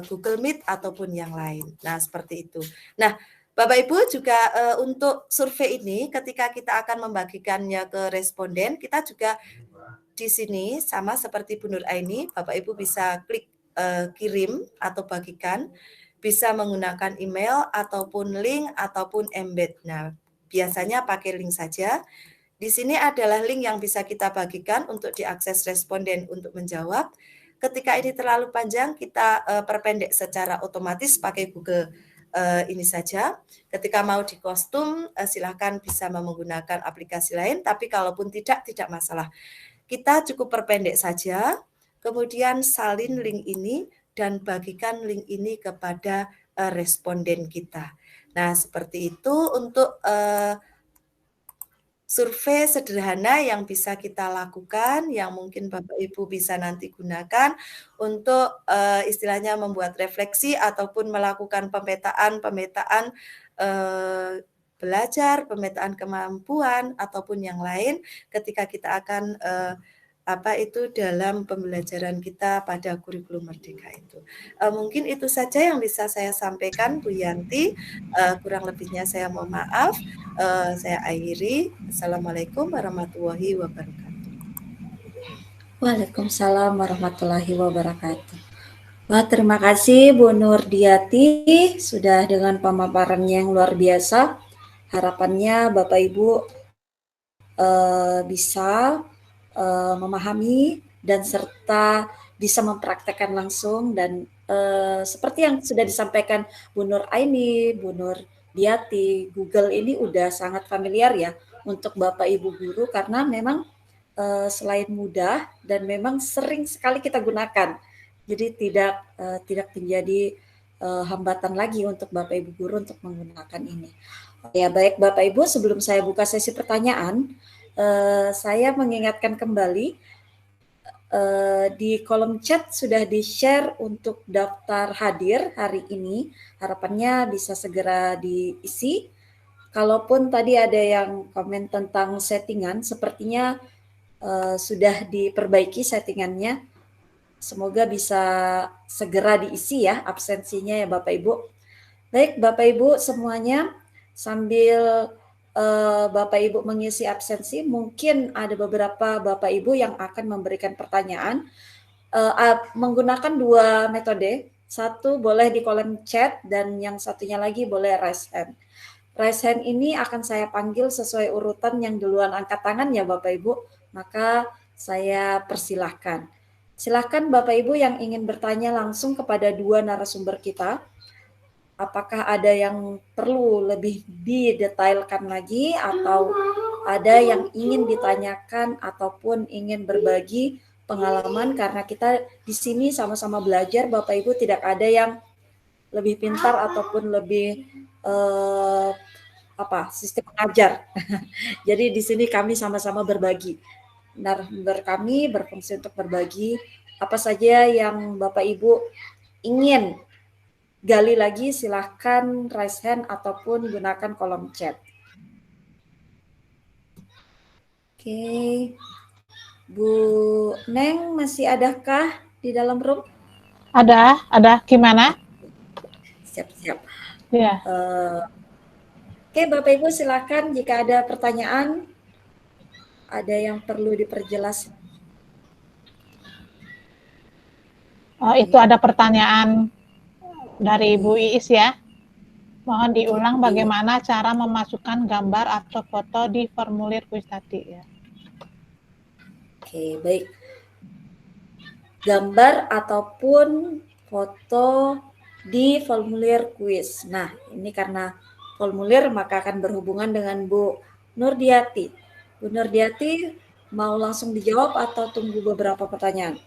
Google Meet ataupun yang lain. Nah, seperti itu. Nah, Bapak Ibu juga untuk survei ini ketika kita akan membagikannya ke responden, kita juga di sini sama seperti Bu Nur Aini, Bapak Ibu bisa klik kirim atau bagikan, bisa menggunakan email ataupun link ataupun embed. Nah, biasanya pakai link saja. Di sini adalah link yang bisa kita bagikan untuk diakses responden untuk menjawab. Ketika ini terlalu panjang, kita perpendek secara otomatis pakai Google ini saja. Ketika mau di kostum, silahkan bisa menggunakan aplikasi lain, tapi kalaupun tidak masalah. Kita cukup perpendek saja, kemudian salin link ini dan bagikan link ini kepada responden kita. Nah, seperti itu untuk survei sederhana yang bisa kita lakukan, yang mungkin Bapak Ibu bisa nanti gunakan untuk istilahnya membuat refleksi ataupun melakukan pemetaan belajar, pemetaan kemampuan ataupun yang lain ketika kita akan dalam pembelajaran kita pada kurikulum Merdeka itu. Mungkin itu saja yang bisa saya sampaikan, Bu Yanti. Kurang lebihnya saya mohon maaf. Saya akhiri. Assalamualaikum warahmatullahi wabarakatuh. Waalaikumsalam warahmatullahi wabarakatuh. Wah, terima kasih Bu Nurdiati sudah dengan pemaparannya yang luar biasa. Harapannya Bapak Ibu bisa memahami dan serta bisa mempraktekkan langsung dan seperti yang sudah disampaikan Bu Nur Aini, Bu Nur Diati, Google ini udah sangat familiar ya untuk Bapak Ibu guru karena memang selain mudah dan memang sering sekali kita gunakan. Jadi tidak menjadi hambatan lagi untuk Bapak Ibu guru untuk menggunakan ini. Ya baik Bapak Ibu, sebelum saya buka sesi pertanyaan, saya mengingatkan kembali di kolom chat sudah di-share untuk daftar hadir hari ini. Harapannya bisa segera diisi. Kalaupun tadi ada yang komen tentang settingan, sepertinya sudah diperbaiki settingannya. Semoga bisa segera diisi ya absensinya ya Bapak Ibu. Baik Bapak Ibu semuanya, sambil Bapak Ibu mengisi absensi, mungkin ada beberapa Bapak Ibu yang akan memberikan pertanyaan menggunakan dua metode. Satu boleh di kolom chat dan yang satunya lagi boleh raise hand. Raise hand ini akan saya panggil sesuai urutan yang duluan angkat tangan ya Bapak Ibu, maka saya persilahkan. Silahkan Bapak Ibu yang ingin bertanya langsung kepada dua narasumber kita. Apakah ada yang perlu lebih didetailkan lagi atau ada yang ingin ditanyakan ataupun ingin berbagi pengalaman karena kita di sini sama-sama belajar Bapak Ibu, tidak ada yang lebih pintar ataupun lebih sistem mengajar. Jadi di sini kami sama-sama berbagi. narasumber kami berfungsi untuk berbagi apa saja yang Bapak Ibu ingin gali lagi, silahkan raise hand ataupun gunakan kolom chat. Oke, Bu Neng masih adakah di dalam room? Ada. Gimana? Siap-siap. Ya. Oke, Bapak Ibu silakan jika ada pertanyaan, ada yang perlu diperjelas. Oh, itu ada pertanyaan dari Ibu Iis ya. Mohon diulang bagaimana cara memasukkan gambar atau foto di formulir kuis tadi ya. Oke, baik. Gambar ataupun foto di formulir kuis. Nah, ini karena formulir maka akan berhubungan dengan Bu Nurdiati. Bu Nurdiati mau langsung dijawab atau tunggu beberapa pertanyaan?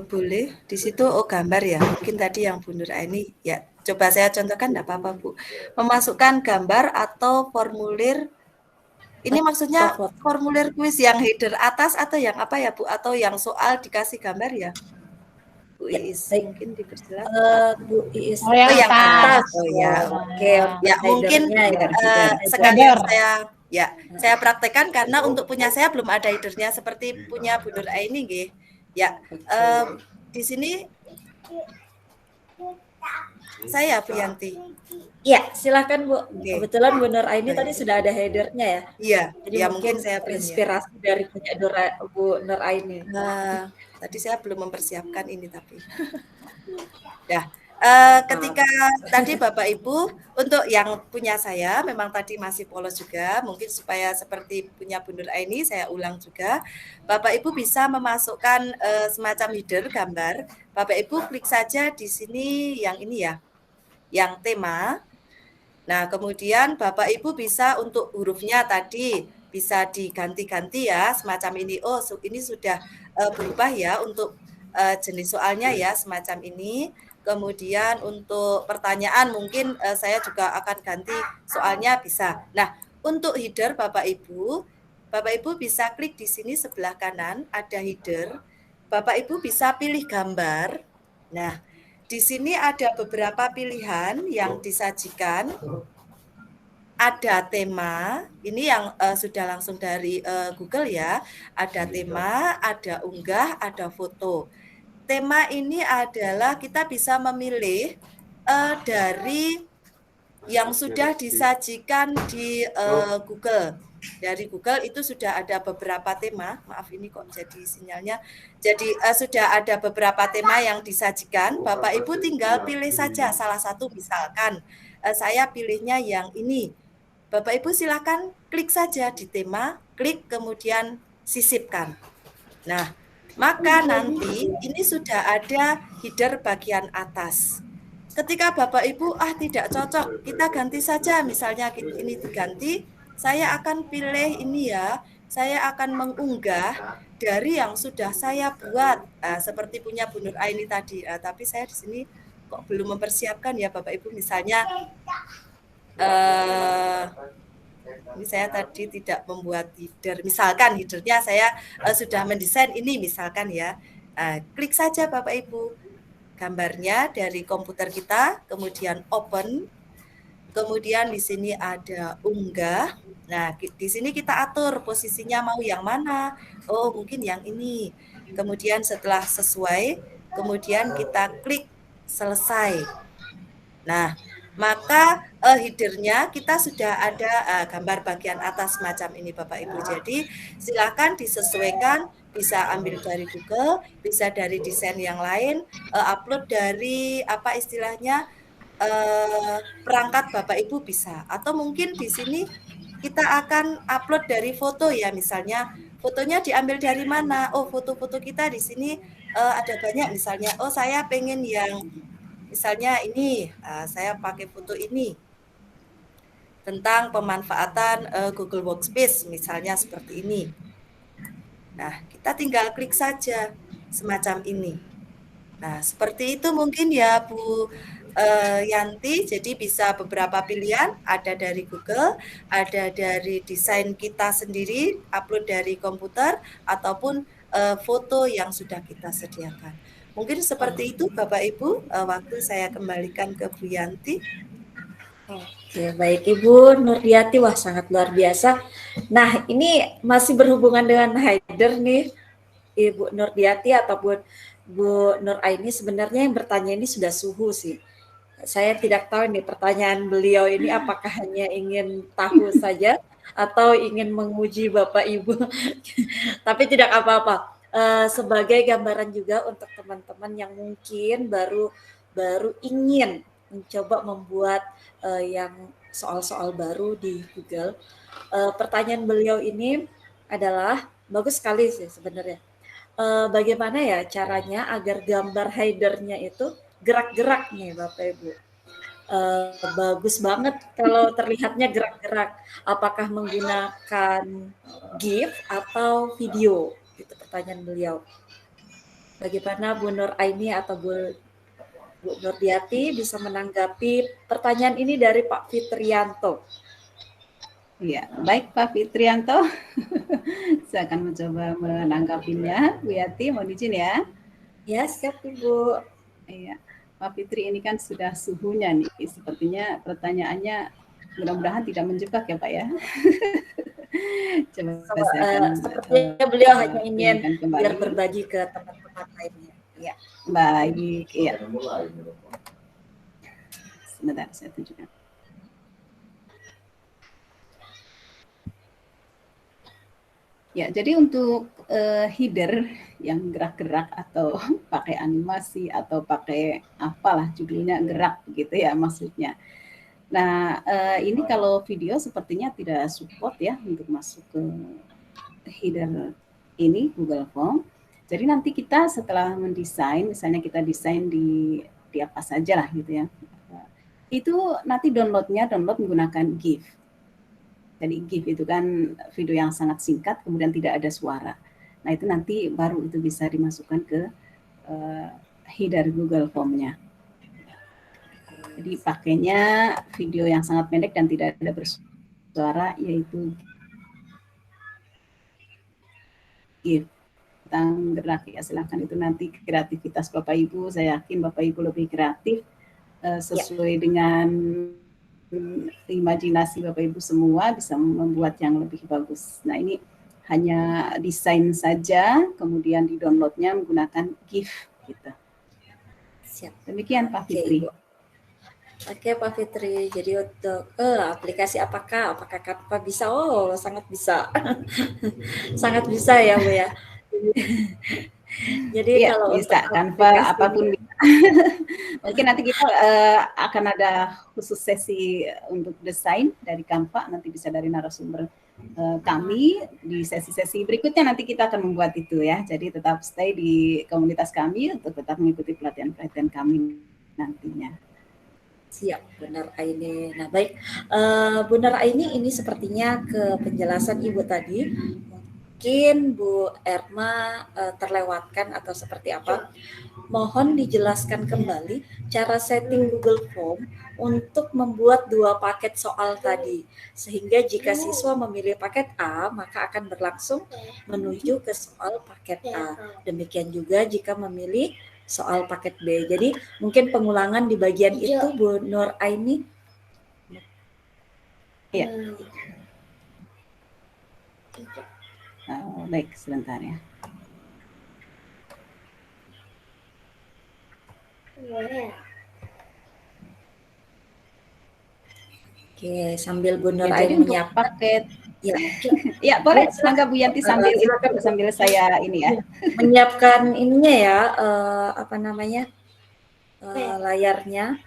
Boleh. Di situ gambar ya. Mungkin tadi yang Bu Nur Aini ya. Coba saya contohkan, enggak apa-apa Bu. Memasukkan gambar atau formulir. Ini maksudnya formulir kuis yang header atas atau yang apa ya Bu? Atau yang soal dikasih gambar ya? Bu Iis, mungkin diperjelas. Bu Iis. Oh, yang atas. Oh ya, Oke. ya mungkin sekalian saya praktekkan karena untuk punya saya belum ada headernya seperti punya Bu Nur Aini nggih. Ya, di sini saya Bu Yanti. Ya, silakan Bu. Oke. Kebetulan Bu Nur Aini tadi sudah ada headernya ya. Iya, Jadi ya mungkin saya inspirasi dari punya Bu Nur Aini. Tadi saya belum mempersiapkan ini tapi. Ya, ketika tadi Bapak Ibu untuk yang punya saya memang tadi masih polos juga, mungkin supaya seperti punya Bu Nur Aini saya ulang juga. Bapak Ibu bisa memasukkan semacam header gambar. Bapak Ibu klik saja di sini yang ini ya, yang tema. Nah, kemudian Bapak Ibu bisa untuk hurufnya tadi bisa diganti-ganti ya, semacam ini. Oh, ini sudah berubah ya untuk jenis soalnya ya, semacam ini. Kemudian untuk pertanyaan mungkin saya juga akan ganti soalnya bisa. Nah, untuk header Bapak Ibu bisa klik di sini sebelah kanan ada header. Bapak Ibu bisa pilih gambar. Nah, di sini ada beberapa pilihan yang disajikan. Ada tema, ini yang sudah langsung dari Google ya. Ada tema, ada unggah, ada foto. Tema ini adalah kita bisa memilih dari yang sudah disajikan di Google. Dari Google itu sudah ada beberapa tema. Maaf ini kok jadi sinyalnya. Jadi sudah ada beberapa tema yang disajikan. Bapak Ibu tinggal pilih saja salah satu, misalkan saya pilihnya yang ini. Bapak Ibu silakan klik saja di tema, klik kemudian sisipkan. Nah, maka nanti ini sudah ada header bagian atas. Ketika Bapak Ibu tidak cocok, kita ganti saja, misalnya ini diganti, saya akan pilih ini ya, saya akan mengunggah dari yang sudah saya buat, seperti punya Bu Nur Aini tadi, tapi saya di sini kok belum mempersiapkan ya Bapak Ibu, misalnya ini saya tadi tidak membuat header, misalkan headernya saya sudah mendesain ini misalkan ya, klik saja Bapak Ibu gambarnya dari komputer kita, kemudian open, kemudian di sini ada unggah. Nah, di sini kita atur posisinya mau yang mana. Oh, mungkin yang ini. Kemudian setelah sesuai, kemudian kita klik selesai. Nah, maka headernya kita sudah ada gambar bagian atas macam ini Bapak Ibu. Jadi silakan disesuaikan, bisa ambil dari Google, bisa dari desain yang lain, upload dari apa istilahnya perangkat Bapak Ibu bisa. Atau mungkin di sini kita akan upload dari foto ya, misalnya fotonya diambil dari mana? Oh, foto-foto kita di sini ada banyak misalnya. Oh, saya pengen yang misalnya ini, saya pakai foto ini tentang pemanfaatan Google Workspace, misalnya seperti ini. Nah, kita tinggal klik saja semacam ini. Nah, seperti itu mungkin ya Bu Yanti, jadi bisa beberapa pilihan, ada dari Google, ada dari desain kita sendiri, upload dari komputer, ataupun foto yang sudah kita sediakan. Mungkin seperti itu Bapak Ibu, waktu saya kembalikan ke Bu Yanti. Oke, baik Ibu Nurdiati, wah sangat luar biasa. Nah, ini masih berhubungan dengan header nih, Ibu Nurdiati ataupun Bu Nur Aini. Sebenarnya yang bertanya ini sudah suhu sih. Saya tidak tahu nih pertanyaan beliau ini apakah hanya ingin tahu saja atau ingin menguji Bapak Ibu. Tapi tidak apa-apa. Sebagai gambaran juga untuk teman-teman yang mungkin baru ingin mencoba membuat yang soal-soal baru di Google. Pertanyaan beliau ini adalah bagus sekali sih sebenarnya. Bagaimana ya caranya agar gambar header-nya itu gerak-gerak nih Bapak Ibu. Bagus banget kalau terlihatnya gerak-gerak. Apakah menggunakan GIF atau video? Itu pertanyaan beliau. Bagaimana Bu Nur Aini atau Bu Nurdiati bisa menanggapi pertanyaan ini dari Pak Fitrianto? Ya, baik Pak Fitrianto. Saya akan mencoba menanggapinya. Bu Yati, mohon izin ya. Ya, siap Ibu. Iya. Pak Fitri, ini kan sudah suhunya nih. Sepertinya pertanyaannya mudah-mudahan tidak menjebak ya Pak ya. Coba saya akan, sepertinya beliau hanya ingin kembali. biar berbagi ke teman-teman lainnya. Ya. Baik, iya. Sebentar, saya tunjukkan. Ya, jadi untuk header yang gerak-gerak atau pakai animasi atau pakai apalah judulnya gerak gitu ya maksudnya. Nah, ini kalau video sepertinya tidak support ya untuk masuk ke header ini Google Form. Jadi nanti kita setelah mendesain, misalnya kita desain di apa saja lah gitu ya. Itu nanti download menggunakan GIF. Jadi GIF itu kan video yang sangat singkat, kemudian tidak ada suara. Nah itu nanti baru itu bisa dimasukkan ke header Google Form-nya. Jadi pakainya video yang sangat pendek dan tidak ada bersuara, yaitu GIF. Tentang gerak ya, silahkan itu nanti kreativitas Bapak Ibu. Saya yakin Bapak Ibu lebih kreatif sesuai dengan imajinasi Bapak Ibu semua bisa membuat yang lebih bagus. Nah ini hanya desain saja, kemudian di downloadnya menggunakan GIF gitu. Siap. Demikian Pak Fitri. Oke Pak Fitri, jadi untuk aplikasi apakah Canva bisa? Oh sangat bisa, sangat bisa ya Bu ya. Jadi ya, kalau bisa Canva apapun bisa. Mungkin nanti kita akan ada khusus sesi untuk desain dari Canva, nanti bisa dari narasumber kami di sesi-sesi berikutnya nanti kita akan membuat itu ya. Jadi tetap stay di komunitas kami untuk tetap mengikuti pelatihan-pelatihan kami nantinya. Siap, Benar Aini. Nah baik, Benar Aini ini sepertinya ke penjelasan Ibu tadi. Mungkin Bu Erma terlewatkan atau seperti apa. Mohon dijelaskan kembali cara setting Google Form untuk membuat 2 paket soal tadi. Sehingga jika siswa memilih paket A, maka akan berlangsung menuju ke soal paket A. Demikian juga jika memilih soal paket B. Jadi mungkin pengulangan di bagian itu Bu Nur Aini. Iya. Baik, sebentar ya. Oke, sambil Bu Nur Aini menyiapkan paket. Ya, ya boleh. Semoga Bu Yanti sambil saya ini ya. Menyiapkan ininya ya, apa namanya, layarnya.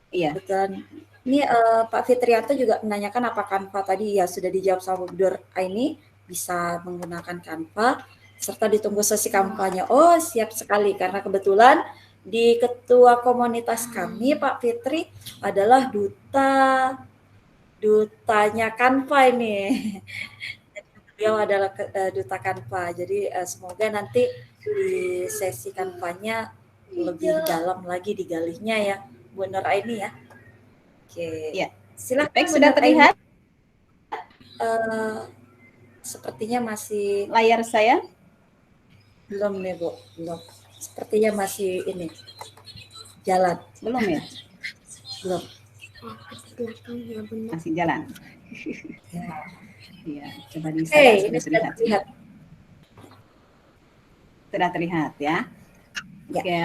Iya. Dan ini Pak Fitrianto juga menanyakan apa Canva tadi ya sudah dijawab sama Bu Nur Aini. Bisa menggunakan Canva, serta ditunggu sesi kampanye. Oh, siap sekali, karena kebetulan di ketua komunitas kami, Pak Fitri, adalah dutanya Canva ini. Beliau adalah duta Canva, jadi semoga nanti di sesi Canva-nya lebih dalam lagi digalinya ya, Bu Nur Aini ya. Oke. Ya. Silakan Baik, Bu sudah Nur Aini. terlihat Sepertinya masih layar saya? belum nih Bu, belum. Sepertinya masih ini jalan. Belum ya? Belum. Masih jalan. Ya. Iya, coba di saya Ini sudah sudah terlihat. terlihat. Sudah terlihat ya. Ya. Oke,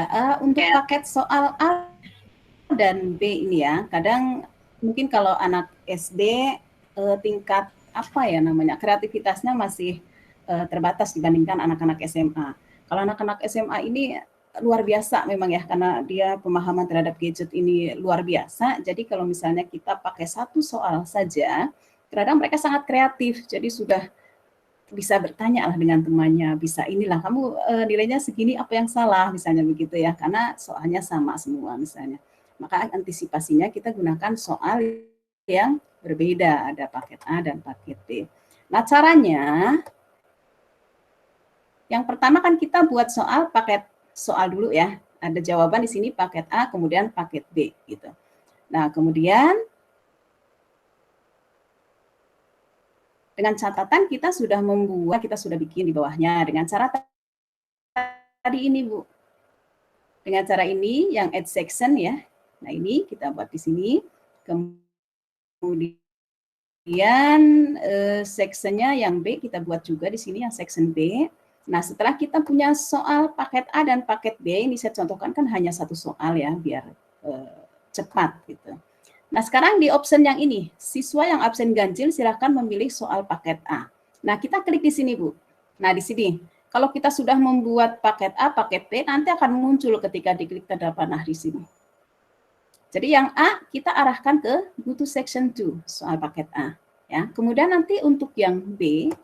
untuk paket soal A dan B ini ya, kadang mungkin kalau anak SD tingkat apa ya namanya, kreativitasnya masih terbatas dibandingkan anak-anak SMA. Kalau anak-anak SMA ini luar biasa memang ya, karena dia pemahaman terhadap gadget ini luar biasa. Jadi kalau misalnya kita pakai satu soal saja, kadang mereka sangat kreatif. Jadi sudah bisa bertanya lah dengan temannya, bisa inilah kamu nilainya segini, apa yang salah misalnya begitu ya, karena soalnya sama semua misalnya. Maka antisipasinya kita gunakan soal yang berbeda, ada paket A dan paket B. Nah caranya, yang pertama kan kita buat paket soal dulu ya, ada jawaban di sini paket A, kemudian paket B gitu. Nah kemudian dengan catatan kita sudah bikin di bawahnya dengan cara tadi ini Bu. Dengan cara ini yang add section ya. Nah ini kita buat di sini. Kemudian sectionnya yang B kita buat juga di sini yang section B. Nah setelah kita punya soal paket A dan paket B, ini saya contohkan kan hanya satu soal ya biar cepat gitu. Nah, sekarang di option yang ini, siswa yang absen ganjil silahkan memilih soal paket A. Nah, kita klik di sini, Bu. Nah, di sini, kalau kita sudah membuat paket A, paket B, nanti akan muncul ketika diklik tanda panah di sini. Jadi yang A, kita arahkan ke go to section 2, soal paket A. Ya. Kemudian nanti untuk yang B,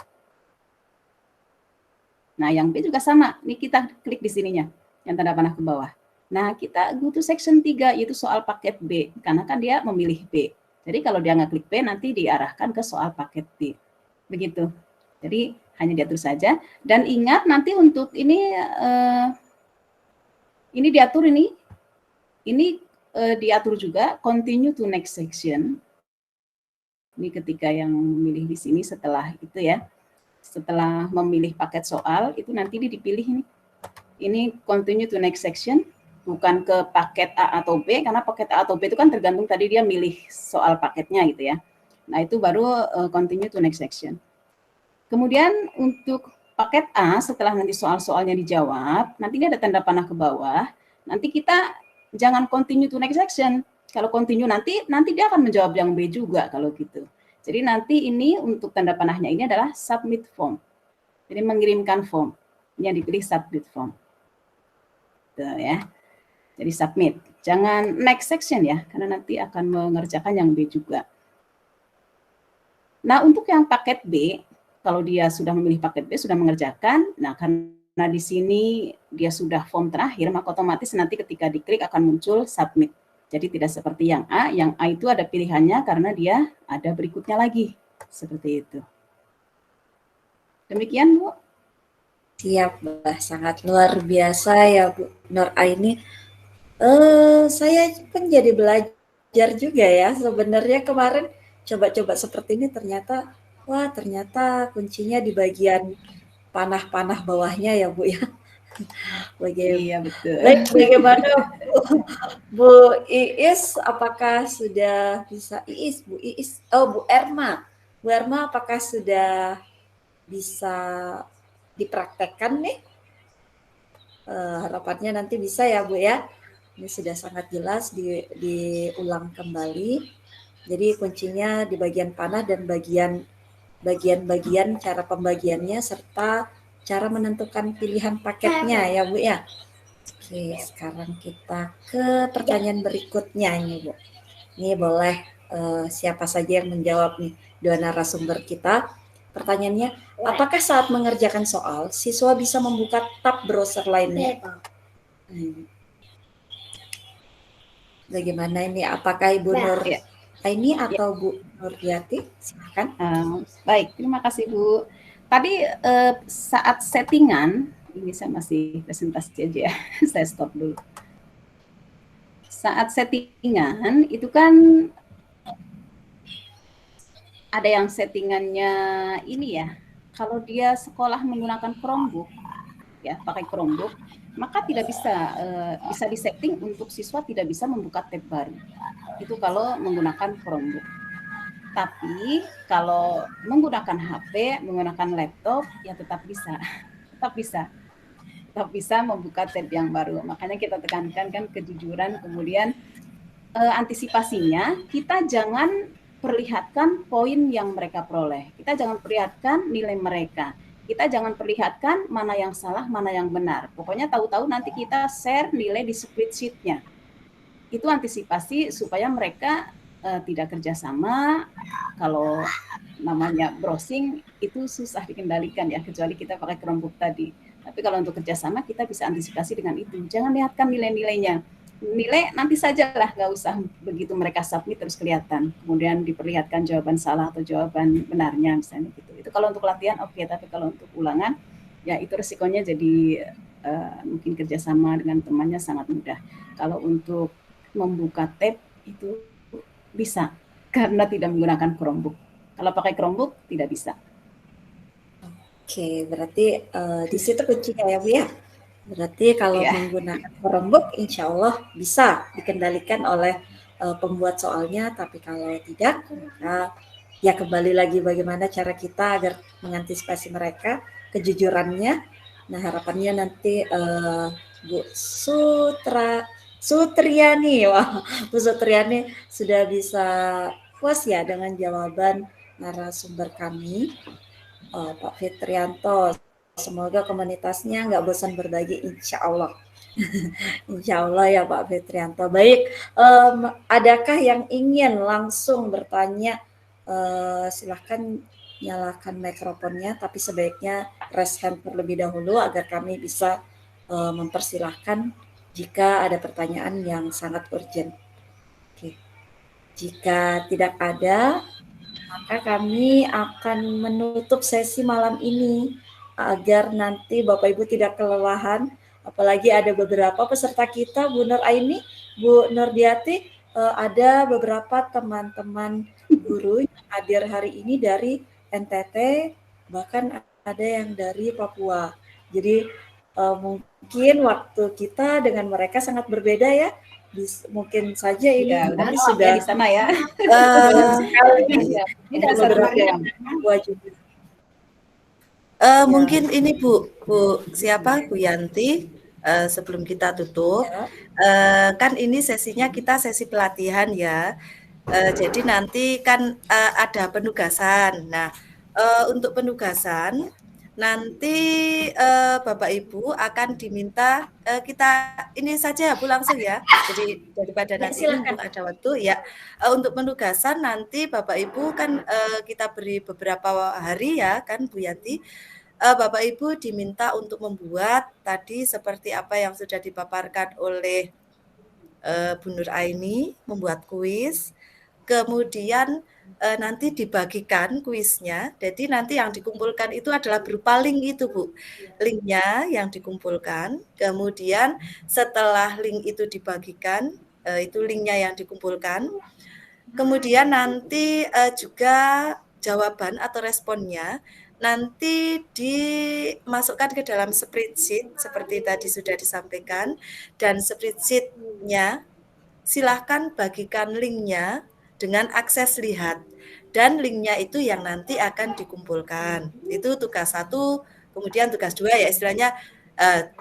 nah yang B juga sama. Ini kita klik di sininya, yang tanda panah ke bawah. Nah, kita go to section 3, yaitu soal paket B, karena kan dia memilih B. Jadi kalau dia nggak klik B, nanti diarahkan ke soal paket B. Begitu. Jadi hanya diatur saja. Dan ingat nanti untuk ini diatur ini diatur juga continue to next section. Ini ketika yang memilih di sini setelah itu ya. Setelah memilih paket soal, itu nanti dipilih ini. Ini continue to next section. Bukan ke paket A atau B, karena paket A atau B itu kan tergantung tadi dia milih soal paketnya gitu ya. Nah itu baru continue to next section. Kemudian untuk paket A, setelah nanti soal-soalnya dijawab, nanti dia ada tanda panah ke bawah, nanti kita jangan continue to next section. Kalau continue nanti dia akan menjawab yang B juga kalau gitu. Jadi nanti ini untuk tanda panahnya ini adalah submit form. Jadi mengirimkan form. Ini yang dipilih submit form. Tuh ya. Jadi submit, jangan next section ya, karena nanti akan mengerjakan yang B juga. Nah untuk yang paket B, kalau dia sudah memilih paket B, sudah mengerjakan, nah karena di sini dia sudah form terakhir, maka otomatis nanti ketika diklik akan muncul submit. Jadi tidak seperti yang A itu ada pilihannya karena dia ada berikutnya lagi, seperti itu. Demikian Bu. Siap, Mbak. Sangat luar biasa ya Bu Nur Aini. Saya pun jadi belajar juga ya. Sebenarnya kemarin coba-coba seperti ini ternyata kuncinya di bagian panah-panah bawahnya ya Bu ya. Iya betul. Baik, bagaimana Bu Iis? Apakah sudah bisa Bu Erma? Bu Erma apakah sudah bisa dipraktekkan nih? Harapannya nanti bisa ya Bu ya. Ini sudah sangat jelas diulang kembali. Jadi kuncinya di bagian panah dan bagian-bagian cara pembagiannya serta cara menentukan pilihan paketnya ya Bu ya. Oke, sekarang kita ke pertanyaan berikutnya ini Bu. Ini boleh siapa saja yang menjawab nih, dua narasumber kita. Pertanyaannya, apakah saat mengerjakan soal siswa bisa membuka tab browser lainnya? Bagaimana ini? Apakah Ibu Nur Aini atau Bu Nurdiati? Silakan. Baik, terima kasih Bu. Tadi saat settingan, ini saya masih presentasi aja ya, saya stop dulu. saat settingan itu kan ada yang settingannya ini ya, kalau dia sekolah menggunakan Chromebook, ya pakai Chromebook, maka tidak bisa disetting untuk siswa tidak bisa membuka tab baru. Itu kalau menggunakan Chromebook. Tapi kalau menggunakan HP, menggunakan laptop, ya tetap bisa membuka tab yang baru. Makanya kita tekankan kan kejujuran, kemudian antisipasinya kita jangan perlihatkan poin yang mereka peroleh. Kita jangan perlihatkan nilai mereka. Kita jangan perlihatkan mana yang salah, mana yang benar. Pokoknya tahu-tahu nanti kita share nilai di spreadsheet-nya. Itu antisipasi supaya mereka tidak kerjasama. Kalau namanya browsing itu susah dikendalikan ya, kecuali kita pakai Chromebook tadi. Tapi kalau untuk kerjasama kita bisa antisipasi dengan itu. Jangan lihatkan nilai-nilainya. Nilai nanti saja lah, nggak usah begitu mereka submit terus kelihatan. Kemudian diperlihatkan jawaban salah atau jawaban benarnya misalnya gitu. Itu kalau untuk latihan oke, tapi kalau untuk ulangan ya itu resikonya jadi mungkin kerjasama dengan temannya sangat mudah. Kalau untuk membuka tab itu bisa karena tidak menggunakan Chromebook. Kalau pakai Chromebook tidak bisa. Oke, berarti di situ kuncinya ya Bu ya. Berarti kalau menggunakan Chromebook insya Allah bisa dikendalikan oleh pembuat soalnya, tapi kalau tidak, maka ya kembali lagi bagaimana cara kita agar mengantisipasi mereka, kejujurannya. Nah harapannya nanti Bu Sutriani, wah Bu Sutriani sudah bisa puas ya dengan jawaban narasumber kami, Pak Fitrianto. Semoga komunitasnya nggak bosan berbagi, insya Allah. Insya Allah ya Pak Fitrianto. Baik, adakah yang ingin langsung bertanya? Silahkan nyalakan mikrofonnya, tapi sebaiknya raise hand terlebih dahulu agar kami bisa mempersilahkan jika ada pertanyaan yang sangat urgent. Oke. Jika tidak ada, maka kami akan menutup sesi malam ini agar nanti Bapak Ibu tidak kelelahan. Apalagi ada beberapa peserta kita, Bu Nur Aini, Bu Nurdiati, ada beberapa teman-teman guru yang hadir hari ini dari NTT, bahkan ada yang dari Papua. Jadi mungkin waktu kita dengan mereka sangat berbeda ya. Mungkin saja ini udah sudah di sana ya. Mungkin ini Bu siapa Bu Yanti, sebelum kita tutup, kan ini sesinya kita sesi pelatihan ya. Jadi nanti kan ada penugasan. Nah, untuk penugasan nanti Bapak Ibu akan diminta kita ini saja Bu langsung ya. Jadi daripada nanti ada waktu ya, untuk penugasan nanti Bapak Ibu kan kita beri beberapa hari ya kan Bu Yanti. Bapak Ibu diminta untuk membuat tadi seperti apa yang sudah dipaparkan oleh Bu Nur Aini, membuat kuis. Kemudian nanti dibagikan kuisnya, jadi nanti yang dikumpulkan itu adalah berupa link itu Bu, linknya yang dikumpulkan, kemudian setelah link itu dibagikan, itu linknya yang dikumpulkan, kemudian nanti juga jawaban atau responnya nanti dimasukkan ke dalam spreadsheet seperti tadi sudah disampaikan, dan spreadsheet-nya silahkan bagikan linknya dengan akses lihat, dan linknya itu yang nanti akan dikumpulkan. Itu tugas 1, kemudian tugas 2 ya istilahnya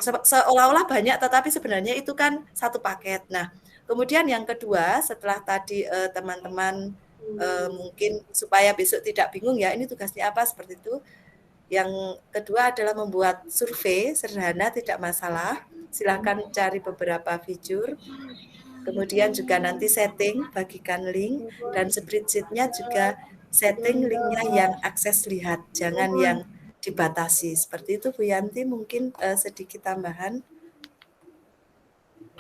seolah-olah banyak tetapi sebenarnya itu kan satu paket. Nah kemudian yang kedua setelah tadi teman-teman mungkin supaya besok tidak bingung ya ini tugasnya apa seperti itu, yang kedua adalah membuat survei sederhana tidak masalah, silakan cari beberapa fitur. Kemudian juga nanti setting, bagikan link, dan spreadsheet-nya juga setting linknya yang akses lihat, jangan yang dibatasi. Seperti itu Bu Yanti, mungkin sedikit tambahan.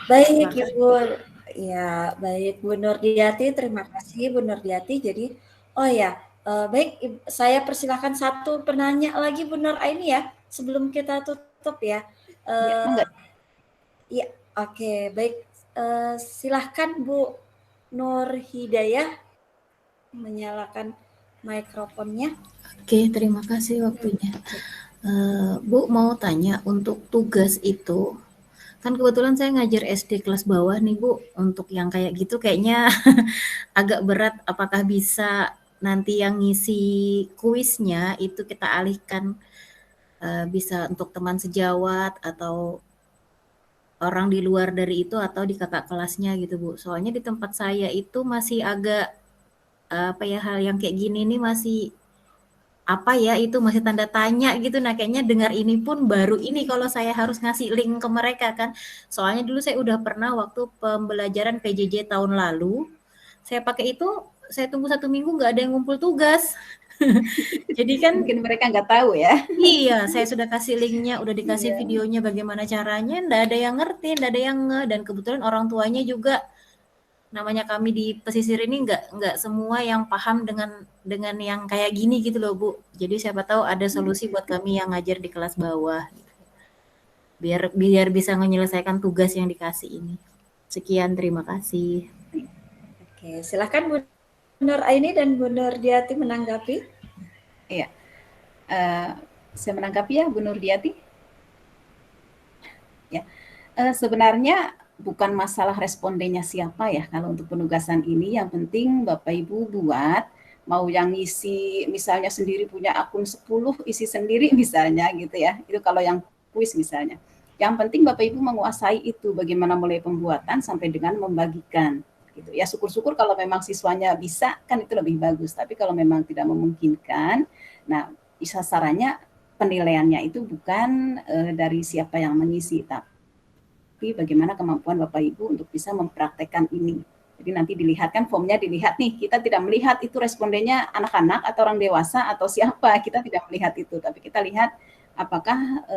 Baik Ibu, ya baik Bu Nurdiati, terima kasih Bu Nurdiati. Jadi, oh ya, baik saya persilahkan satu penanya lagi Bu Nur Aini ya, sebelum kita tutup ya. Ya, oke, baik. Silahkan Bu Nur Hidayah menyalakan mikrofonnya. Oke, terima kasih waktunya. Bu, mau tanya untuk tugas itu, kan kebetulan saya ngajar SD kelas bawah nih Bu, untuk yang kayak gitu kayaknya agak berat. Apakah bisa nanti yang ngisi kuisnya itu kita alihkan, bisa untuk teman sejawat atau orang di luar dari itu atau di kakak kelasnya gitu Bu. Soalnya di tempat saya itu masih agak, apa ya, hal yang kayak gini nih masih apa ya, itu masih tanda tanya gitu. Nah, kayaknya dengar ini pun baru ini kalau saya harus ngasih link ke mereka kan. Soalnya dulu saya udah pernah waktu pembelajaran PJJ tahun lalu, saya pakai itu, saya tunggu 1 minggu nggak ada yang ngumpul tugas. Jadi kan Mungkin mereka nggak tahu ya. iya, saya sudah kasih linknya, udah dikasih videonya bagaimana caranya, nggak ada yang ngerti, nggak ada yang nge, dan kebetulan orang tuanya juga, namanya kami di pesisir ini nggak semua yang paham dengan yang kayak gini gitu loh Bu. Jadi siapa tahu ada solusi buat kami yang ngajar di kelas bawah, gitu. biar bisa menyelesaikan tugas yang dikasih ini. Sekian, terima kasih. Oke, silahkan Bu Nur Aini dan Bu Nur Diati menanggapi. Iya, saya menanggapi ya Bu Nur Diati. Ya, sebenarnya bukan masalah respondennya siapa ya kalau untuk penugasan ini, yang penting Bapak Ibu buat, mau yang isi misalnya sendiri punya akun 10, isi sendiri misalnya gitu ya, itu kalau yang kuis misalnya. Yang penting Bapak Ibu menguasai itu, bagaimana mulai pembuatan sampai dengan membagikan gitu ya. Syukur-syukur kalau memang siswanya bisa, kan itu lebih bagus, tapi kalau memang tidak memungkinkan, nah sasarannya penilaiannya itu bukan dari siapa yang mengisi, tapi bagaimana kemampuan Bapak Ibu untuk bisa mempraktekkan ini. Jadi nanti dilihat kan formnya, dilihat nih, kita tidak melihat itu respondennya anak-anak atau orang dewasa atau siapa, kita tidak melihat itu, tapi kita lihat apakah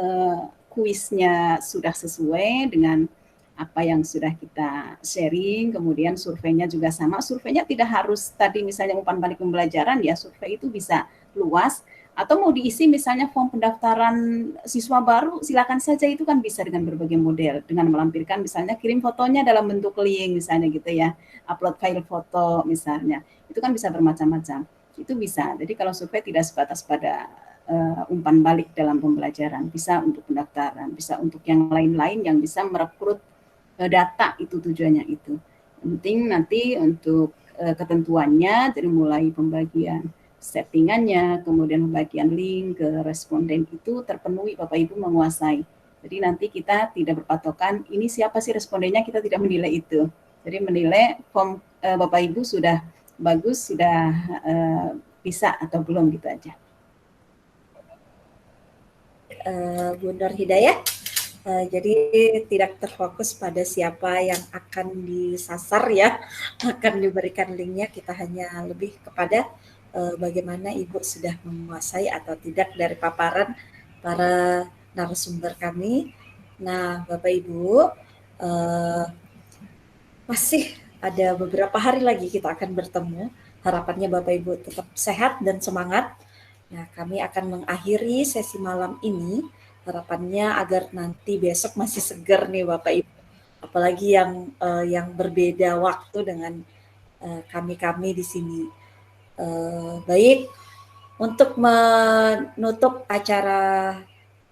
kuisnya sudah sesuai dengan apa yang sudah kita sharing, kemudian surveinya juga sama. Surveinya tidak harus tadi misalnya umpan balik pembelajaran ya, survei itu bisa luas, atau mau diisi misalnya form pendaftaran siswa baru, silakan saja, itu kan bisa dengan berbagai model, dengan melampirkan misalnya kirim fotonya dalam bentuk link misalnya gitu ya, upload file foto misalnya, itu kan bisa bermacam-macam, itu bisa. Jadi kalau survei tidak sebatas pada umpan balik dalam pembelajaran, bisa untuk pendaftaran, bisa untuk yang lain-lain yang bisa merekrut data, itu tujuannya itu. Yang penting nanti untuk ketentuannya dari mulai pembagian settingannya, kemudian pembagian link ke responden itu terpenuhi, Bapak Ibu menguasai. Jadi nanti kita tidak berpatokan ini siapa sih respondennya, kita tidak menilai itu. Jadi menilai form Bapak Ibu sudah bagus, sudah bisa atau belum, gitu aja. Bu Nur Hidayah, jadi tidak terfokus pada siapa yang akan disasar ya, akan diberikan linknya, kita hanya lebih kepada bagaimana Ibu sudah menguasai atau tidak dari paparan para narasumber kami. Nah, Bapak Ibu, masih ada beberapa hari lagi kita akan bertemu. Harapannya Bapak Ibu tetap sehat dan semangat. Nah, kami akan mengakhiri sesi malam ini. Harapannya agar nanti besok masih segar nih Bapak Ibu. Apalagi yang berbeda waktu dengan kami di sini. Baik, untuk menutup acara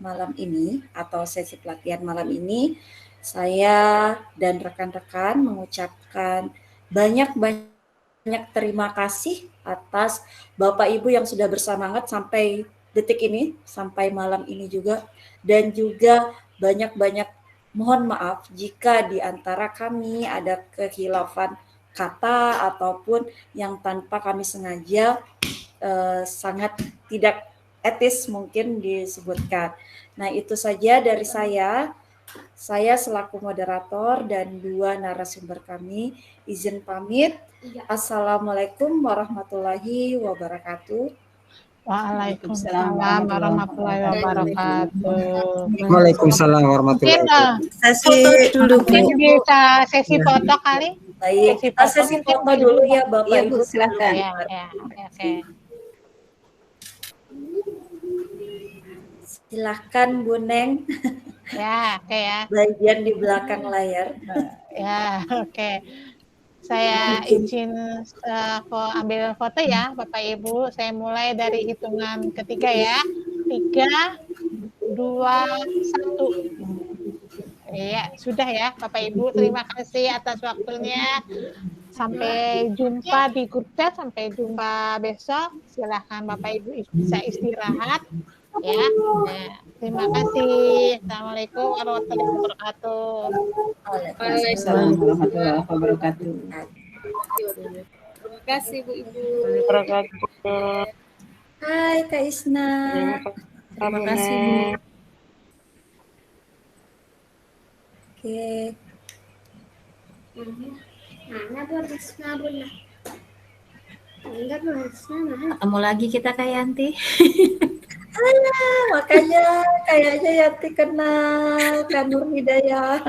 malam ini atau sesi pelatihan malam ini, saya dan rekan-rekan mengucapkan banyak terima kasih atas Bapak Ibu yang sudah bersemangat sampai detik ini, sampai malam ini juga, dan juga banyak mohon maaf jika di antara kami ada kehilafan kata ataupun yang tanpa kami sengaja sangat tidak etis mungkin disebutkan. Nah, itu saja dari saya. Saya selaku moderator dan dua narasumber kami izin pamit. Assalamualaikum warahmatullahi wabarakatuh. Waalaikumsalam warahmatullahi wabarakatuh. Waalaikumsalam warahmatullahi wabarakatuh. Sesi dulu. Mungkin bisa sesi foto kali. Baik, kita sesi foto dulu ya Bapak Iya, Ibu, Bu, silakan. Ya, oke. Silakan Bu Neng. Ya, oke ya. bagian di belakang layar. Ya, oke. Saya izin ambil foto ya, Bapak Ibu. Saya mulai dari hitungan ketiga ya. 3, 2, 1. Ya, sudah ya, Bapak Ibu. Terima kasih atas waktunya. Sampai jumpa di grup chat. Sampai jumpa besok. Silahkan Bapak Ibu bisa istirahat. Ya, terima kasih. Assalamualaikum warahmatullahi wabarakatuh. Waalaikumsalam warahmatullahi wabarakatuh. Terima kasih Bu Ibu. Hai Kak Isna. Terima kasih Bu. Oke. Ketemu lagi kita Kak Yanti. Makanya kayaknya Yanti kenal Kak Nur Hidayah.